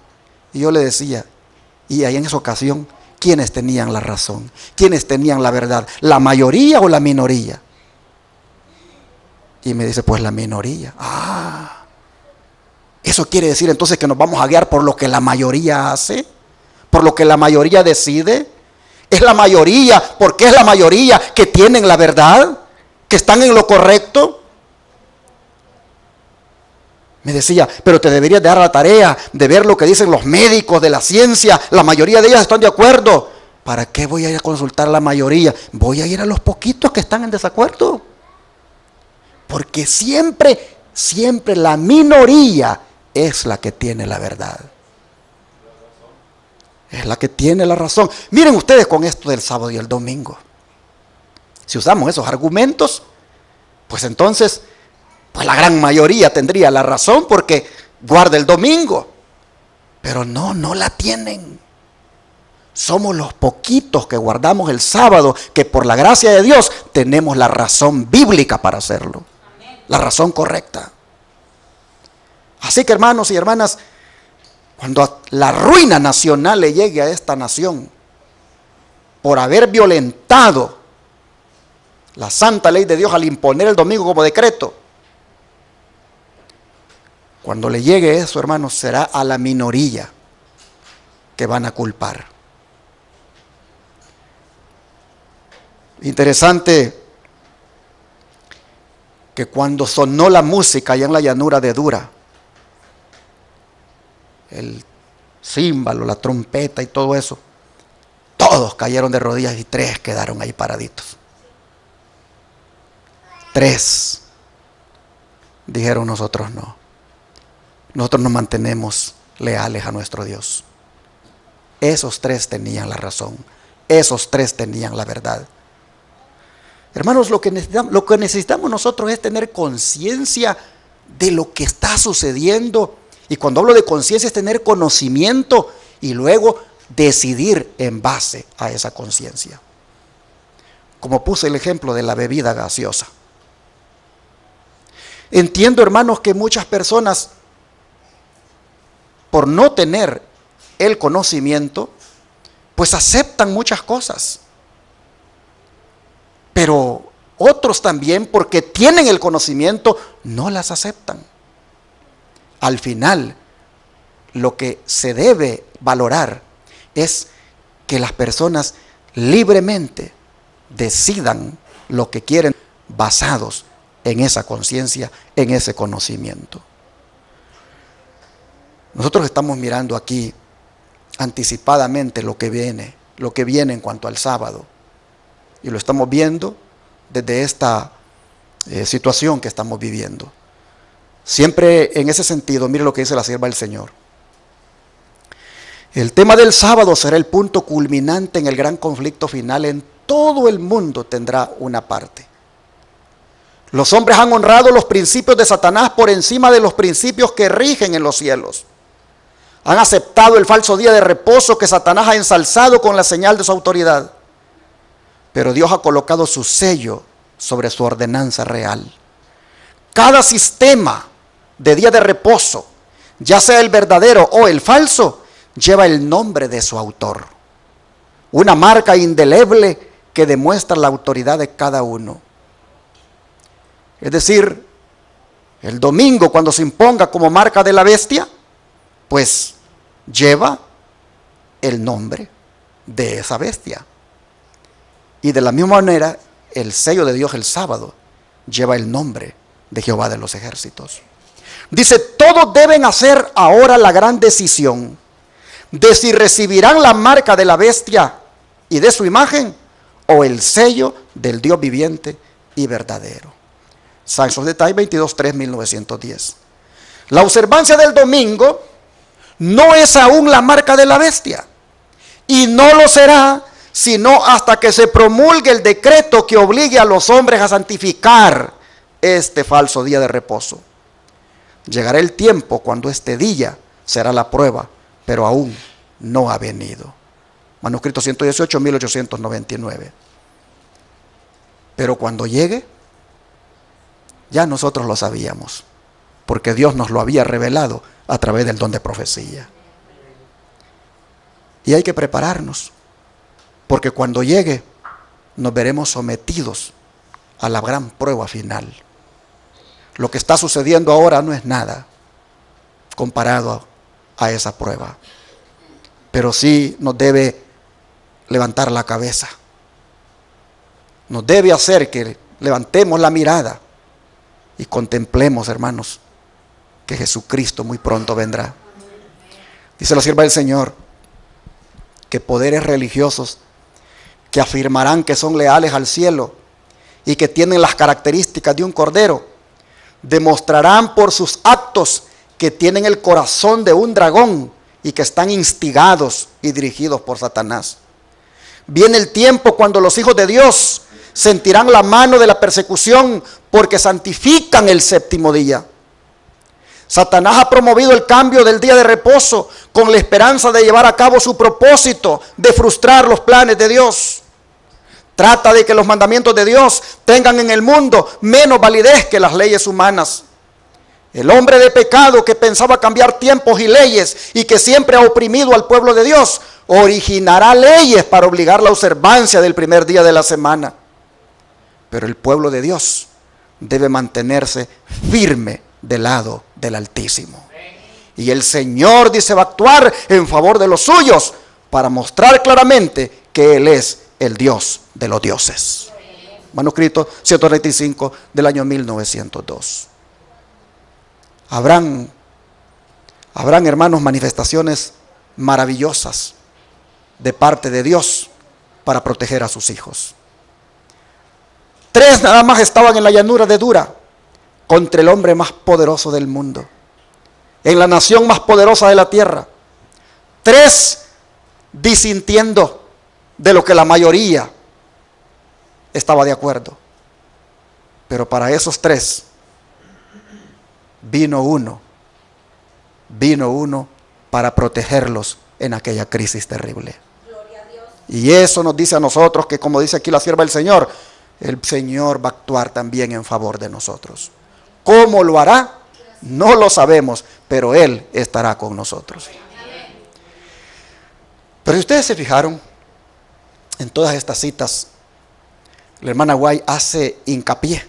Y yo le decía, y ahí en esa ocasión, ¿quiénes tenían la razón? ¿Quiénes tenían la verdad? ¿La mayoría o la minoría? Y me dice, pues la minoría. Eso quiere decir entonces que nos vamos a guiar por lo que la mayoría hace, por lo que la mayoría decide. Es la mayoría, porque es la mayoría que tienen la verdad, que están en lo correcto. Me decía, pero te deberías dar la tarea de ver lo que dicen los médicos de la ciencia. La mayoría de ellas están de acuerdo. ¿Para qué voy a ir a consultar a la mayoría? Voy a ir a los poquitos que están en desacuerdo. Porque siempre la minoría es la que tiene la verdad. Es la que tiene la razón. Miren ustedes con esto del sábado y el domingo. Si usamos esos argumentos, pues entonces, pues la gran mayoría tendría la razón porque guarda el domingo. Pero no la tienen. Somos los poquitos que guardamos el sábado, que por la gracia de Dios tenemos la razón bíblica para hacerlo. La razón correcta. Así que, hermanos y hermanas, cuando la ruina nacional le llegue a esta nación por haber violentado la santa ley de Dios al imponer el domingo como decreto, cuando le llegue eso, hermanos, será a la minoría que van a culpar. Interesante que cuando sonó la música allá en la llanura de Dura, el címbalo, la trompeta y todo eso, todos cayeron de rodillas y 3 quedaron ahí paraditos. 3 dijeron, nosotros no. Nosotros nos mantenemos leales a nuestro Dios. Esos 3 tenían la razón. Esos 3 tenían la verdad. Hermanos, lo que necesitamos nosotros es tener conciencia de lo que está sucediendo. Y cuando hablo de conciencia es tener conocimiento y luego decidir en base a esa conciencia. Como puse el ejemplo de la bebida gaseosa. Entiendo, hermanos, que muchas personas, por no tener el conocimiento, pues aceptan muchas cosas. Pero otros también, porque tienen el conocimiento, no las aceptan. Al final, lo que se debe valorar es que las personas libremente decidan lo que quieren basados en esa conciencia, en ese conocimiento. Nosotros estamos mirando aquí anticipadamente lo que viene en cuanto al sábado. Y lo estamos viendo desde esta situación que estamos viviendo. Siempre en ese sentido, mire lo que dice la sierva del Señor. El tema del sábado será el punto culminante en el gran conflicto final. En todo el mundo tendrá una parte. Los hombres han honrado los principios de Satanás por encima de los principios que rigen en los cielos. Han aceptado el falso día de reposo que Satanás ha ensalzado con la señal de su autoridad. Pero Dios ha colocado su sello sobre su ordenanza real. Cada sistema de día de reposo, ya sea el verdadero o el falso, lleva el nombre de su autor. Una marca indeleble que demuestra la autoridad de cada uno. Es decir, el domingo cuando se imponga como marca de la bestia, pues lleva el nombre de esa bestia. Y de la misma manera, el sello de Dios el sábado lleva el nombre de Jehová de los ejércitos. Dice, todos deben hacer ahora la gran decisión de si recibirán la marca de la bestia y de su imagen o el sello del Dios viviente y verdadero. Science of the Time 22-3, 1910. La observancia del domingo no es aún la marca de la bestia y no lo será sino hasta que se promulgue el decreto que obligue a los hombres a santificar este falso día de reposo. Llegará el tiempo cuando este día será la prueba, pero aún no ha venido. Manuscrito 118, 1899. Pero cuando llegue, ya nosotros lo sabíamos, porque Dios nos lo había revelado a través del don de profecía. Y hay que prepararnos, porque cuando llegue nos veremos sometidos a la gran prueba final. Lo que está sucediendo ahora no es nada comparado a esa prueba. Pero sí nos debe levantar la cabeza. Nos debe hacer que levantemos la mirada y contemplemos, hermanos, que Jesucristo muy pronto vendrá. Dice la sierva del Señor que poderes religiosos que afirmarán que son leales al cielo y que tienen las características de un cordero, demostrarán por sus actos que tienen el corazón de un dragón y que están instigados y dirigidos por Satanás. Viene el tiempo cuando los hijos de Dios sentirán la mano de la persecución porque santifican el séptimo día. Satanás ha promovido el cambio del día de reposo con la esperanza de llevar a cabo su propósito de frustrar los planes de Dios. Trata de que los mandamientos de Dios tengan en el mundo menos validez que las leyes humanas. El hombre de pecado que pensaba cambiar tiempos y leyes y que siempre ha oprimido al pueblo de Dios, originará leyes para obligar la observancia del primer día de la semana. Pero el pueblo de Dios debe mantenerse firme del lado del Altísimo. Y el Señor dice va a actuar en favor de los suyos para mostrar claramente que Él es el Dios de los dioses. Manuscrito 135 del año 1902. Habrán, hermanos, manifestaciones maravillosas de parte de Dios para proteger a sus hijos. 3 nada más estaban en la llanura de Dura contra el hombre más poderoso del mundo, en la nación más poderosa de la tierra. 3 disintiendo de lo que la mayoría estaba de acuerdo. Pero para esos 3 vino uno para protegerlos en aquella crisis terrible. Y eso nos dice a nosotros que, como dice aquí la sierva del Señor, el Señor va a actuar también en favor de nosotros. ¿Cómo lo hará? No lo sabemos, pero Él estará con nosotros. Pero si ustedes se fijaron en todas estas citas, la hermana White hace hincapié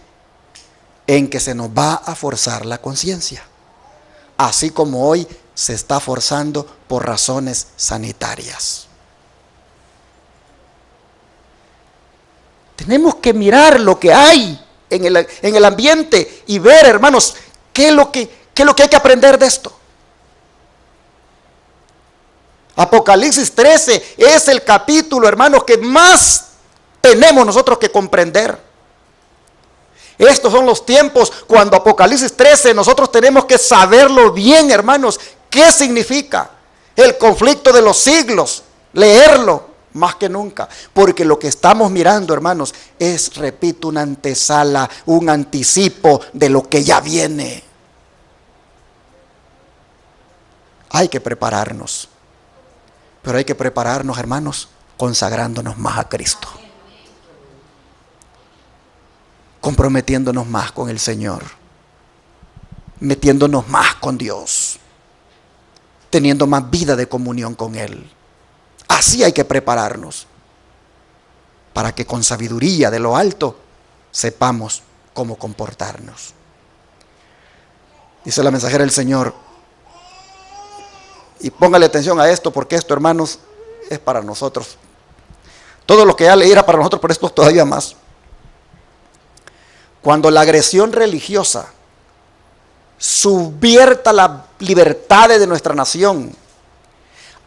en que se nos va a forzar la conciencia, así como hoy se está forzando por razones sanitarias. Tenemos que mirar lo que hay en el ambiente y ver, hermanos, qué es lo que hay que aprender de esto. Apocalipsis 13 es el capítulo, hermanos, que más tenemos nosotros que comprender. Estos son los tiempos cuando Apocalipsis 13 nosotros tenemos que saberlo bien, hermanos, qué significa el conflicto de los siglos, leerlo más que nunca, porque lo que estamos mirando, hermanos, es, repito, una antesala, un anticipo de lo que ya viene. Hay que prepararnos, pero hay que prepararnos, hermanos, consagrándonos más a Cristo, comprometiéndonos más con el Señor, metiéndonos más con Dios, teniendo más vida de comunión con Él. Así hay que prepararnos para que con sabiduría de lo alto sepamos cómo comportarnos. Dice la mensajera del Señor, y póngale atención a esto, porque esto, hermanos, es para nosotros. Todo lo que ya leí era para nosotros, pero esto todavía más. Cuando la agresión religiosa subvierta las libertades de nuestra nación,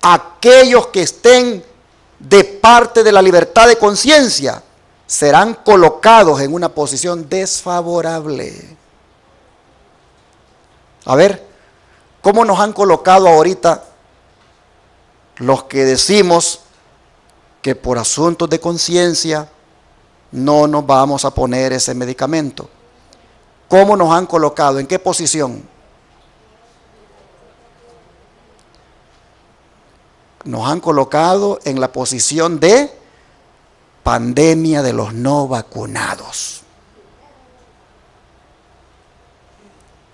aquellos que estén de parte de la libertad de conciencia serán colocados en una posición desfavorable. A ver, ¿cómo nos han colocado ahorita los que decimos que por asuntos de conciencia no nos vamos a poner ese medicamento? ¿Cómo nos han colocado? ¿En qué posición? Nos han colocado en la posición de pandemia de los no vacunados.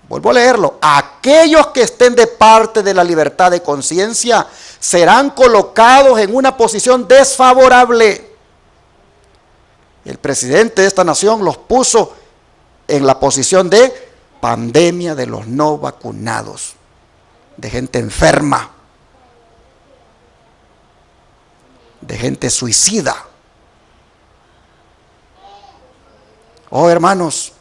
Vuelvo a leerlo. Aquellos que estén de parte de la libertad de conciencia serán colocados en una posición desfavorable. El presidente de esta nación los puso en la posición de Pandemia de los no vacunados, de gente enferma, de gente suicida. Oh, hermanos,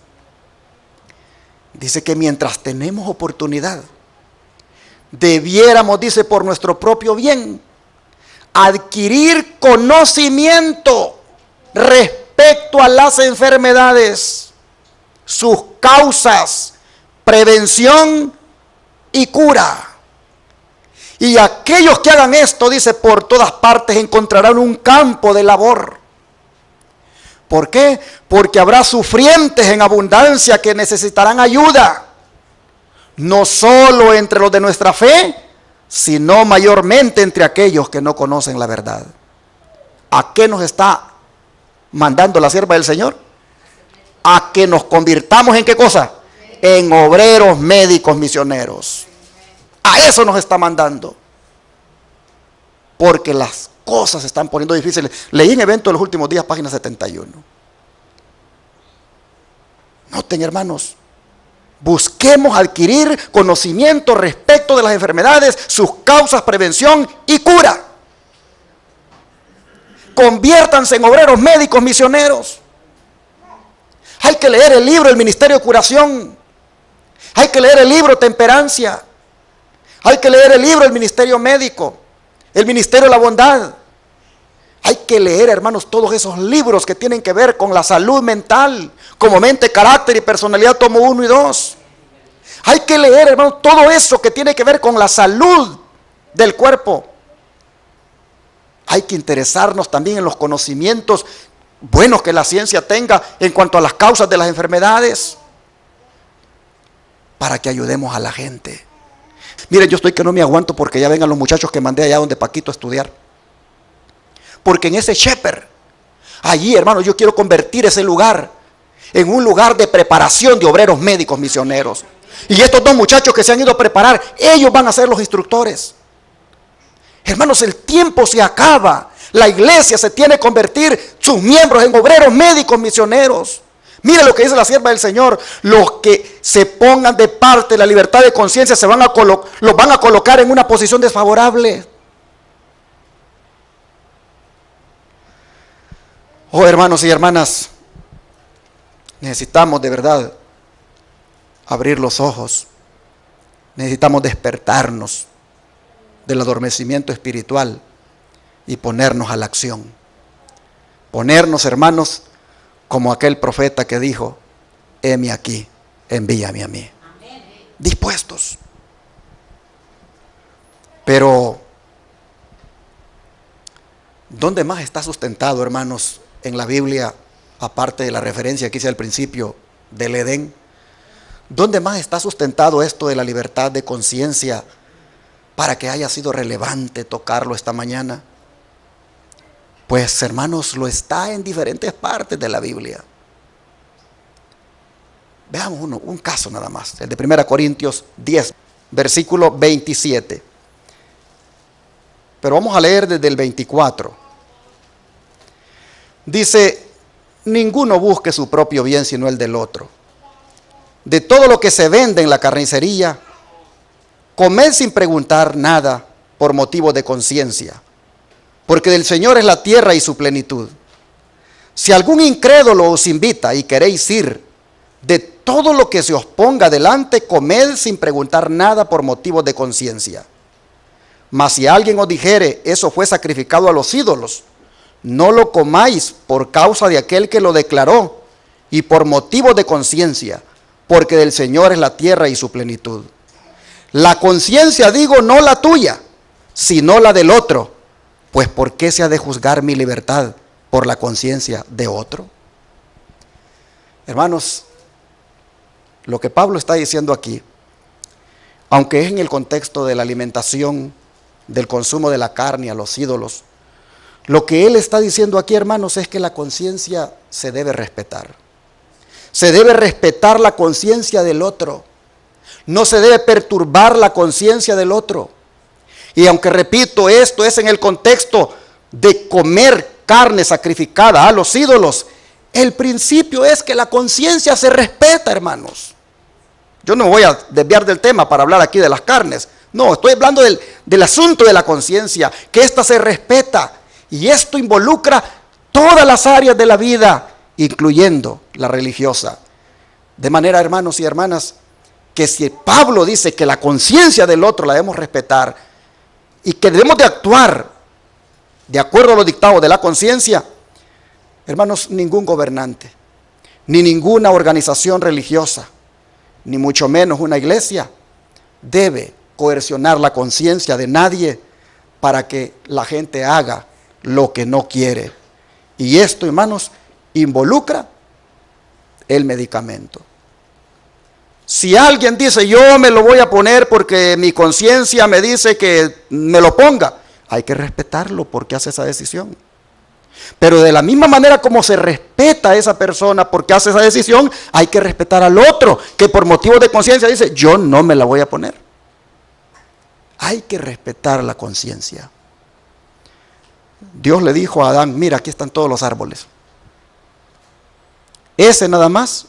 dice que mientras tenemos oportunidad, debiéramos, dice, por nuestro propio bien, adquirir conocimiento respecto a las enfermedades, sus causas, prevención y cura. Y aquellos que hagan esto, dice, por todas partes encontrarán un campo de labor. ¿Por qué? Porque habrá sufrientes en abundancia que necesitarán ayuda, no solo entre los de nuestra fe, sino mayormente entre aquellos que no conocen la verdad. ¿A qué nos está mandando la sierva del Señor? A que nos convirtamos ¿en qué cosa? En obreros médicos misioneros. A eso nos está mandando. Porque las cosas se están poniendo difíciles. Leí en Evento de los Últimos Días, página 71. Noten, hermanos, busquemos adquirir conocimiento respecto de las enfermedades, sus causas, prevención y cura. Conviértanse en obreros médicos misioneros. Hay que leer el libro El Ministerio de Curación. Hay que leer el libro Temperancia. Hay que leer el libro El Ministerio Médico, El Ministerio de la Bondad. Hay que leer, hermanos, todos esos libros que tienen que ver con la salud mental, como mente, carácter y personalidad, tomo 1 y 2. Hay que leer, hermanos, todo eso que tiene que ver con la salud del cuerpo. Hay que interesarnos también en los conocimientos buenos que la ciencia tenga en cuanto a las causas de las enfermedades, para que ayudemos a la gente. Miren, yo estoy que no me aguanto porque ya vengan los muchachos que mandé allá donde Paquito a estudiar. Porque en ese Shepherd, allí, hermano, yo quiero convertir ese lugar en un lugar de preparación de obreros médicos misioneros. Y estos 2 muchachos que se han ido a preparar, ellos van a ser los instructores. Hermanos, el tiempo se acaba. La iglesia se tiene que convertir sus miembros en obreros médicos misioneros. Mire lo que dice la sierva del Señor: los que se pongan de parte de la libertad de conciencia los van a colocar en una posición desfavorable. Oh, hermanos y hermanas, necesitamos de verdad abrir los ojos. Necesitamos despertarnos del adormecimiento espiritual y ponernos a la acción. Ponernos, hermanos, como aquel profeta que dijo: heme aquí, envíame a mí. Dispuestos. Pero ¿dónde más está sustentado, hermanos, en la Biblia, aparte de la referencia que hice al principio del Edén? ¿Dónde más está sustentado esto de la libertad de conciencia para que haya sido relevante tocarlo esta mañana? Pues, hermanos, lo está en diferentes partes de la Biblia. Veamos un caso nada más, el de 1 Corintios 10, versículo 27. Pero vamos a leer desde el 24. Dice: ninguno busque su propio bien sino el del otro. De todo lo que se vende en la carnicería, comed sin preguntar nada por motivo de conciencia, porque del Señor es la tierra y su plenitud. Si algún incrédulo os invita y queréis ir, de todo lo que se os ponga delante, comed sin preguntar nada por motivo de conciencia. Mas si alguien os dijere: eso fue sacrificado a los ídolos, no lo comáis por causa de aquel que lo declaró y por motivo de conciencia, porque del Señor es la tierra y su plenitud. La conciencia, digo, no la tuya, sino la del otro. Pues ¿por qué se ha de juzgar mi libertad por la conciencia de otro? Hermanos, lo que Pablo está diciendo aquí, aunque es en el contexto de la alimentación, del consumo de la carne a los ídolos, lo que él está diciendo aquí, hermanos, es que la conciencia se debe respetar. Se debe respetar la conciencia del otro. No se debe perturbar la conciencia del otro. Y aunque, repito, esto es en el contexto de comer carne sacrificada a los ídolos, el principio es que la conciencia se respeta, hermanos. Yo no me voy a desviar del tema para hablar aquí de las carnes. No, estoy hablando del asunto de la conciencia, que ésta se respeta. Y esto involucra todas las áreas de la vida, incluyendo la religiosa. De manera, hermanos y hermanas, que si Pablo dice que la conciencia del otro la debemos respetar y que debemos de actuar de acuerdo a los dictados de la conciencia, hermanos, ningún gobernante, ni ninguna organización religiosa, ni mucho menos una iglesia, debe coercionar la conciencia de nadie para que la gente haga lo que no quiere. Y esto, hermanos, involucra el medicamento. Si alguien dice, yo me lo voy a poner porque mi conciencia me dice que me lo ponga, hay que respetarlo porque hace esa decisión. Pero de la misma manera como se respeta a esa persona porque hace esa decisión, hay que respetar al otro que por motivos de conciencia dice, yo no me la voy a poner. Hay que respetar la conciencia. Dios le dijo a Adán, mira, aquí están todos los árboles. Ese nada más,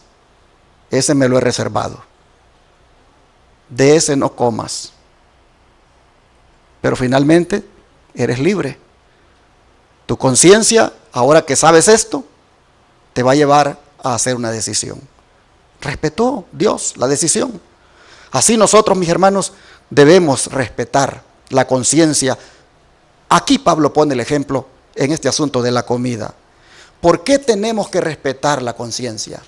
ese me lo he reservado. De ese no comas. Pero finalmente eres libre. Tu conciencia, ahora que sabes esto, te va a llevar a hacer una decisión. Respetó Dios la decisión. Así nosotros, mis hermanos, debemos respetar la conciencia. Aquí Pablo pone el ejemplo en este asunto de la comida. ¿Por qué tenemos que respetar la conciencia?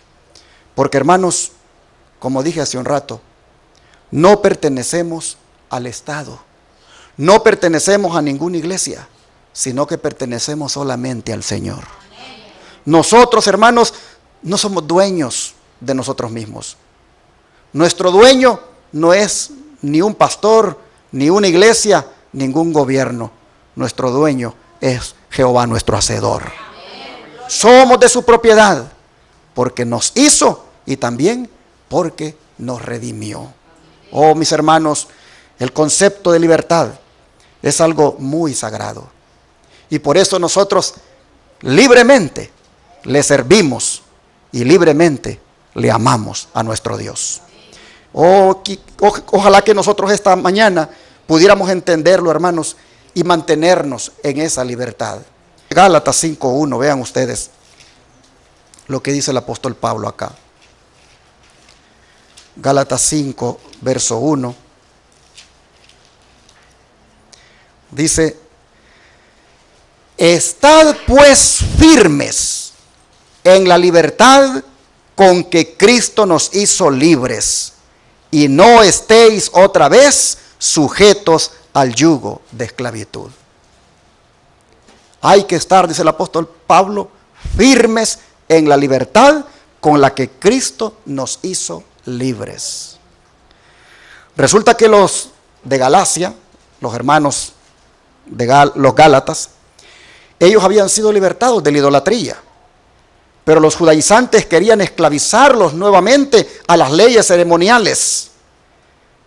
Porque, hermanos, como dije hace un rato, no pertenecemos al Estado, no pertenecemos a ninguna iglesia, sino que pertenecemos solamente al Señor. Nosotros, hermanos, no somos dueños de nosotros mismos. Nuestro dueño no es ni un pastor, ni una iglesia, ningún gobierno. Nuestro dueño es Jehová, nuestro Hacedor. Somos de su propiedad, porque nos hizo y también porque nos redimió. Oh, mis hermanos, el concepto de libertad es algo muy sagrado. Y por eso nosotros libremente le servimos y libremente le amamos a nuestro Dios. Ojalá que nosotros esta mañana pudiéramos entenderlo, hermanos, y mantenernos en esa libertad. Gálatas 5:1, vean ustedes lo que dice el apóstol Pablo acá. Gálatas 5, verso 1. Dice, estad pues firmes en la libertad con que Cristo nos hizo libres, y no estéis otra vez sujetos al yugo de esclavitud. Hay que estar, dice el apóstol Pablo, firmes en la libertad con la que Cristo nos hizo libres. Resulta que los de Galacia, los hermanos de los Gálatas, ellos habían sido libertados de la idolatría, pero los judaizantes querían esclavizarlos nuevamente a las leyes ceremoniales.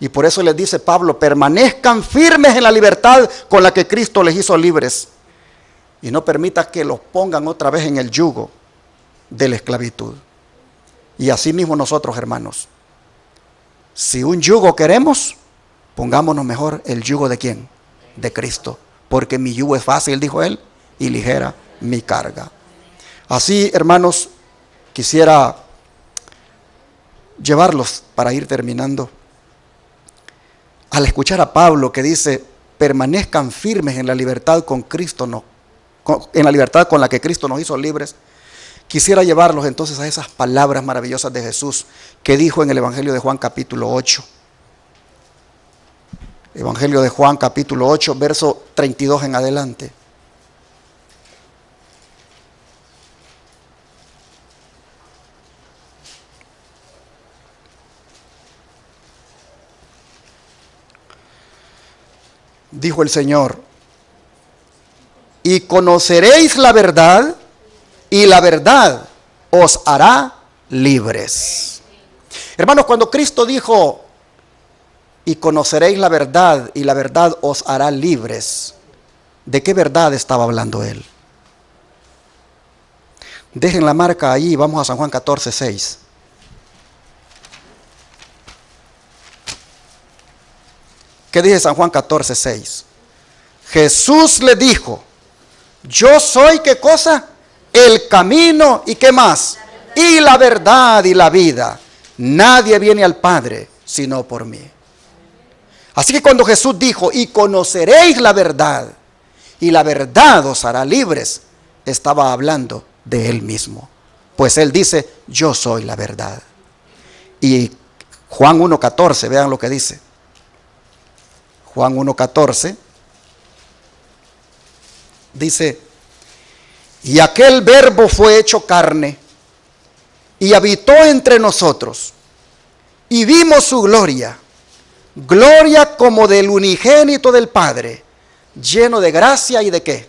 Y por eso les dice Pablo, permanezcan firmes en la libertad con la que Cristo les hizo libres, y no permita que los pongan otra vez en el yugo de la esclavitud. Y así mismo nosotros, hermanos, si un yugo queremos, pongámonos mejor el yugo de ¿quién? De Cristo, porque mi yugo es fácil, dijo él, y ligera mi carga. Así, hermanos, quisiera llevarlos para ir terminando. Al escuchar a Pablo que dice, permanezcan firmes en la libertad con Cristo, en la libertad con la que Cristo nos hizo libres, quisiera llevarlos entonces a esas palabras maravillosas de Jesús que dijo en el Evangelio de Juan capítulo 8. Evangelio de Juan capítulo 8, verso 32 en adelante. Dijo el Señor, y conoceréis la verdad, y la verdad os hará libres. Hermanos, cuando Cristo dijo, y conoceréis la verdad, y la verdad os hará libres, ¿de qué verdad estaba hablando él? Dejen la marca ahí, vamos a San Juan 14:6. ¿Qué dice San Juan 14:6? Jesús le dijo, yo soy, ¿qué cosa? El camino, ¿y qué más? Y la verdad y la vida. Nadie viene al Padre sino por mí. Así que cuando Jesús dijo, y conoceréis la verdad, y la verdad os hará libres, estaba hablando de Él mismo. Pues Él dice, yo soy la verdad. Y Juan 1:14, vean lo que dice. Juan 1:14 dice, y aquel verbo fue hecho carne y habitó entre nosotros y vimos su gloria, gloria como del unigénito del Padre, lleno de gracia y de ¿qué?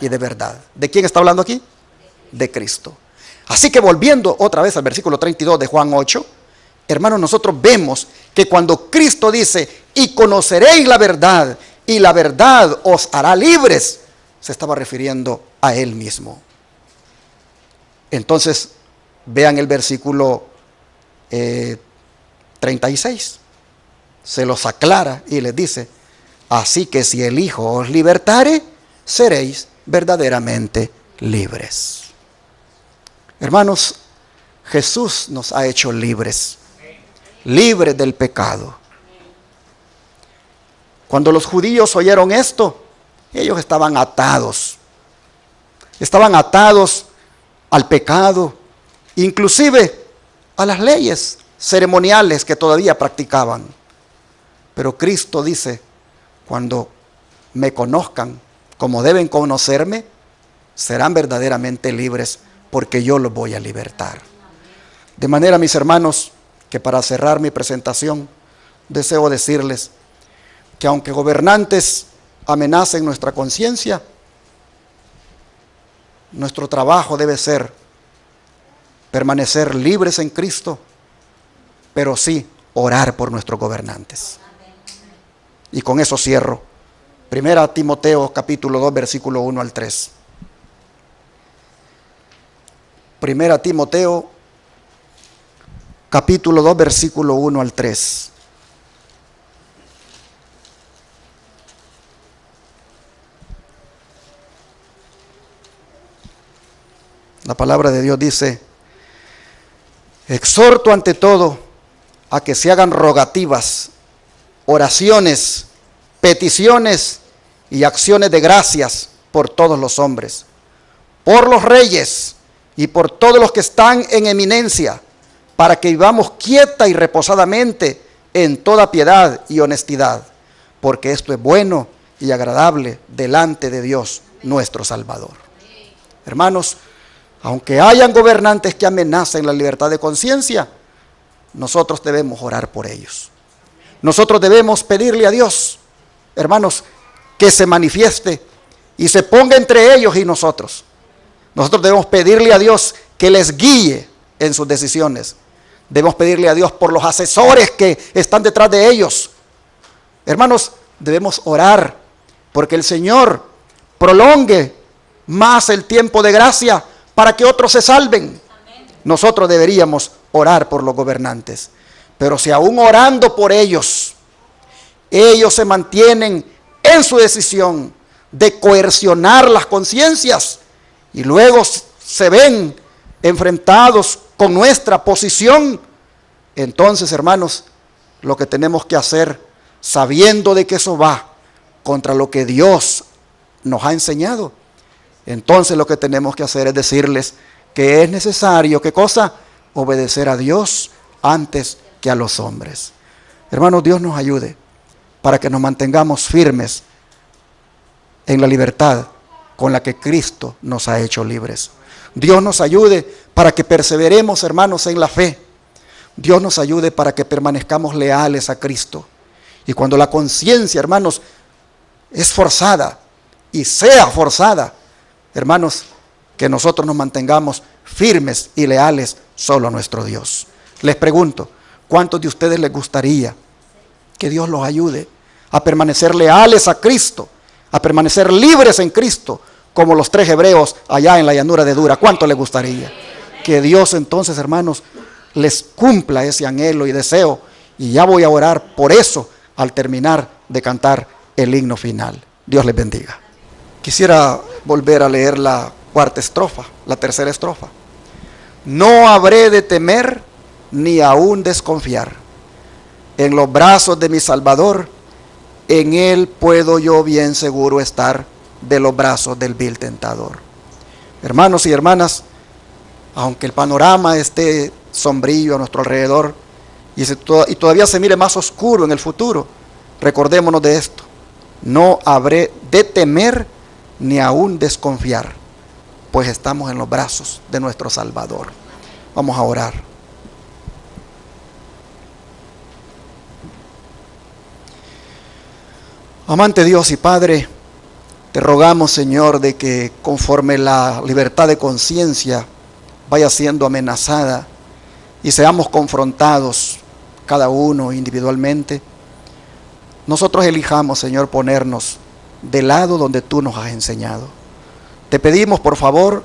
Y de verdad. ¿De quién está hablando aquí? De Cristo. Así que volviendo otra vez al versículo 32 de Juan 8, hermanos, nosotros vemos que cuando Cristo dice, y conoceréis la verdad, y la verdad os hará libres, se estaba refiriendo a Él mismo. Entonces, vean el versículo 36. Se los aclara y les dice, así que si el Hijo os libertare, seréis verdaderamente libres. Hermanos, Jesús nos ha hecho libres, libres del pecado. Cuando los judíos oyeron esto, ellos estaban atados al pecado, inclusive a las leyes ceremoniales que todavía practicaban. Pero Cristo dice, cuando me conozcan como deben conocerme, serán verdaderamente libres, porque yo los voy a libertar. De manera, mis hermanos, que para cerrar mi presentación, deseo decirles que aunque gobernantes amenacen nuestra conciencia, nuestro trabajo debe ser permanecer libres en Cristo, pero sí orar por nuestros gobernantes. Y con eso cierro. 1 Timoteo capítulo 2, versículo 1 al 3. 1 Timoteo capítulo 2, versículo 1 al 3. La palabra de Dios dice, exhorto ante todo a que se hagan rogativas, oraciones, peticiones y acciones de gracias por todos los hombres, por los reyes y por todos los que están en eminencia, para que vivamos quieta y reposadamente en toda piedad y honestidad, porque esto es bueno y agradable delante de Dios nuestro Salvador. Hermanos, aunque hayan gobernantes que amenacen la libertad de conciencia, nosotros debemos orar por ellos. Nosotros debemos pedirle a Dios, hermanos, que se manifieste y se ponga entre ellos y nosotros. Nosotros debemos pedirle a Dios que les guíe en sus decisiones. Debemos pedirle a Dios por los asesores que están detrás de ellos. Hermanos, debemos orar porque el Señor prolongue más el tiempo de gracia para que otros se salven. Nosotros deberíamos orar por los gobernantes. Pero si aún orando por ellos, ellos se mantienen en su decisión de coercionar las conciencias y luego se ven enfrentados con nuestra posición, entonces, hermanos, lo que tenemos que hacer, sabiendo de que eso va contra lo que Dios nos ha enseñado, entonces lo que tenemos que hacer es decirles que es necesario, ¿qué cosa? Obedecer a Dios antes que a los hombres. Hermanos, Dios nos ayude para que nos mantengamos firmes en la libertad con la que Cristo nos ha hecho libres. Dios nos ayude para que perseveremos, hermanos, en la fe. Dios nos ayude para que permanezcamos leales a Cristo. Y cuando la conciencia, hermanos, es forzada y sea forzada, hermanos, que nosotros nos mantengamos firmes y leales solo a nuestro Dios. Les pregunto, ¿cuántos de ustedes les gustaría que Dios los ayude a permanecer leales a Cristo, a permanecer libres en Cristo, como los 3 hebreos allá en la llanura de Dura? ¿Cuánto les gustaría? Que Dios entonces, hermanos, les cumpla ese anhelo y deseo. Y ya voy a orar por eso al terminar de cantar el himno final. Dios les bendiga. Quisiera volver a leer la cuarta estrofa, la tercera estrofa. No habré de temer ni aún desconfiar. En los brazos de mi Salvador, en Él puedo yo bien seguro estar de los brazos del vil tentador. Hermanos y hermanas, aunque el panorama esté sombrío a nuestro alrededor y todavía se mire más oscuro en el futuro, recordémonos de esto: no habré de temer ni aún desconfiar, pues estamos en los brazos de nuestro Salvador. Vamos a orar. Amante Dios y Padre, te rogamos, Señor, de que conforme la libertad de conciencia vaya siendo amenazada y seamos confrontados cada uno individualmente, nosotros elijamos, Señor, ponernos del lado donde tú nos has enseñado. Te pedimos, por favor,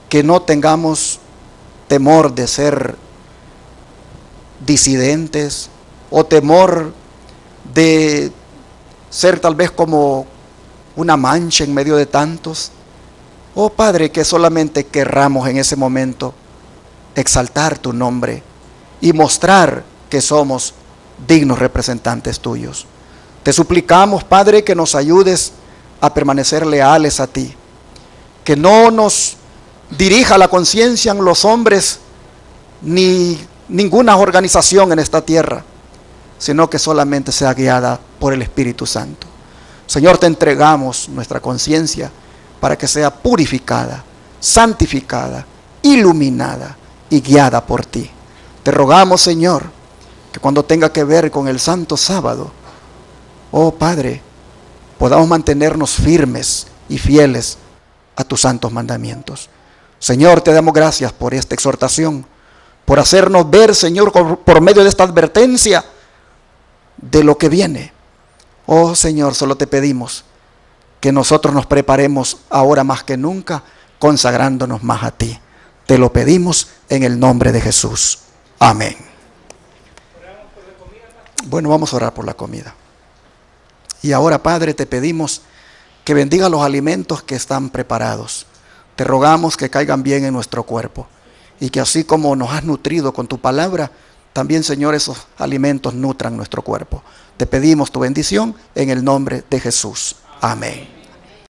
que no tengamos temor de ser disidentes o temor de ser tal vez como una mancha en medio de tantos. Oh Padre, que solamente querramos en ese momento exaltar tu nombre y mostrar que somos dignos representantes tuyos. Te suplicamos, Padre, que nos ayudes a permanecer leales a ti, que no nos dirija la conciencia en los hombres ni ninguna organización en esta tierra, sino que solamente sea guiada por el Espíritu Santo. Señor, te entregamos nuestra conciencia para que sea purificada, santificada, iluminada y guiada por ti. Te rogamos, Señor, que cuando tenga que ver con el Santo Sábado, oh Padre, podamos mantenernos firmes y fieles a tus santos mandamientos. Señor, te damos gracias por esta exhortación, por hacernos ver, Señor, por medio de esta advertencia de lo que viene. Oh Señor, solo te pedimos que nosotros nos preparemos ahora más que nunca, consagrándonos más a ti. Te lo pedimos en el nombre de Jesús. Amén. Bueno, vamos a orar por la comida. Y ahora, Padre, te pedimos que bendiga los alimentos que están preparados. Te rogamos que caigan bien en nuestro cuerpo y que así como nos has nutrido con tu palabra, también, Señor, esos alimentos nutran nuestro cuerpo. Te pedimos tu bendición en el nombre de Jesús. Amén.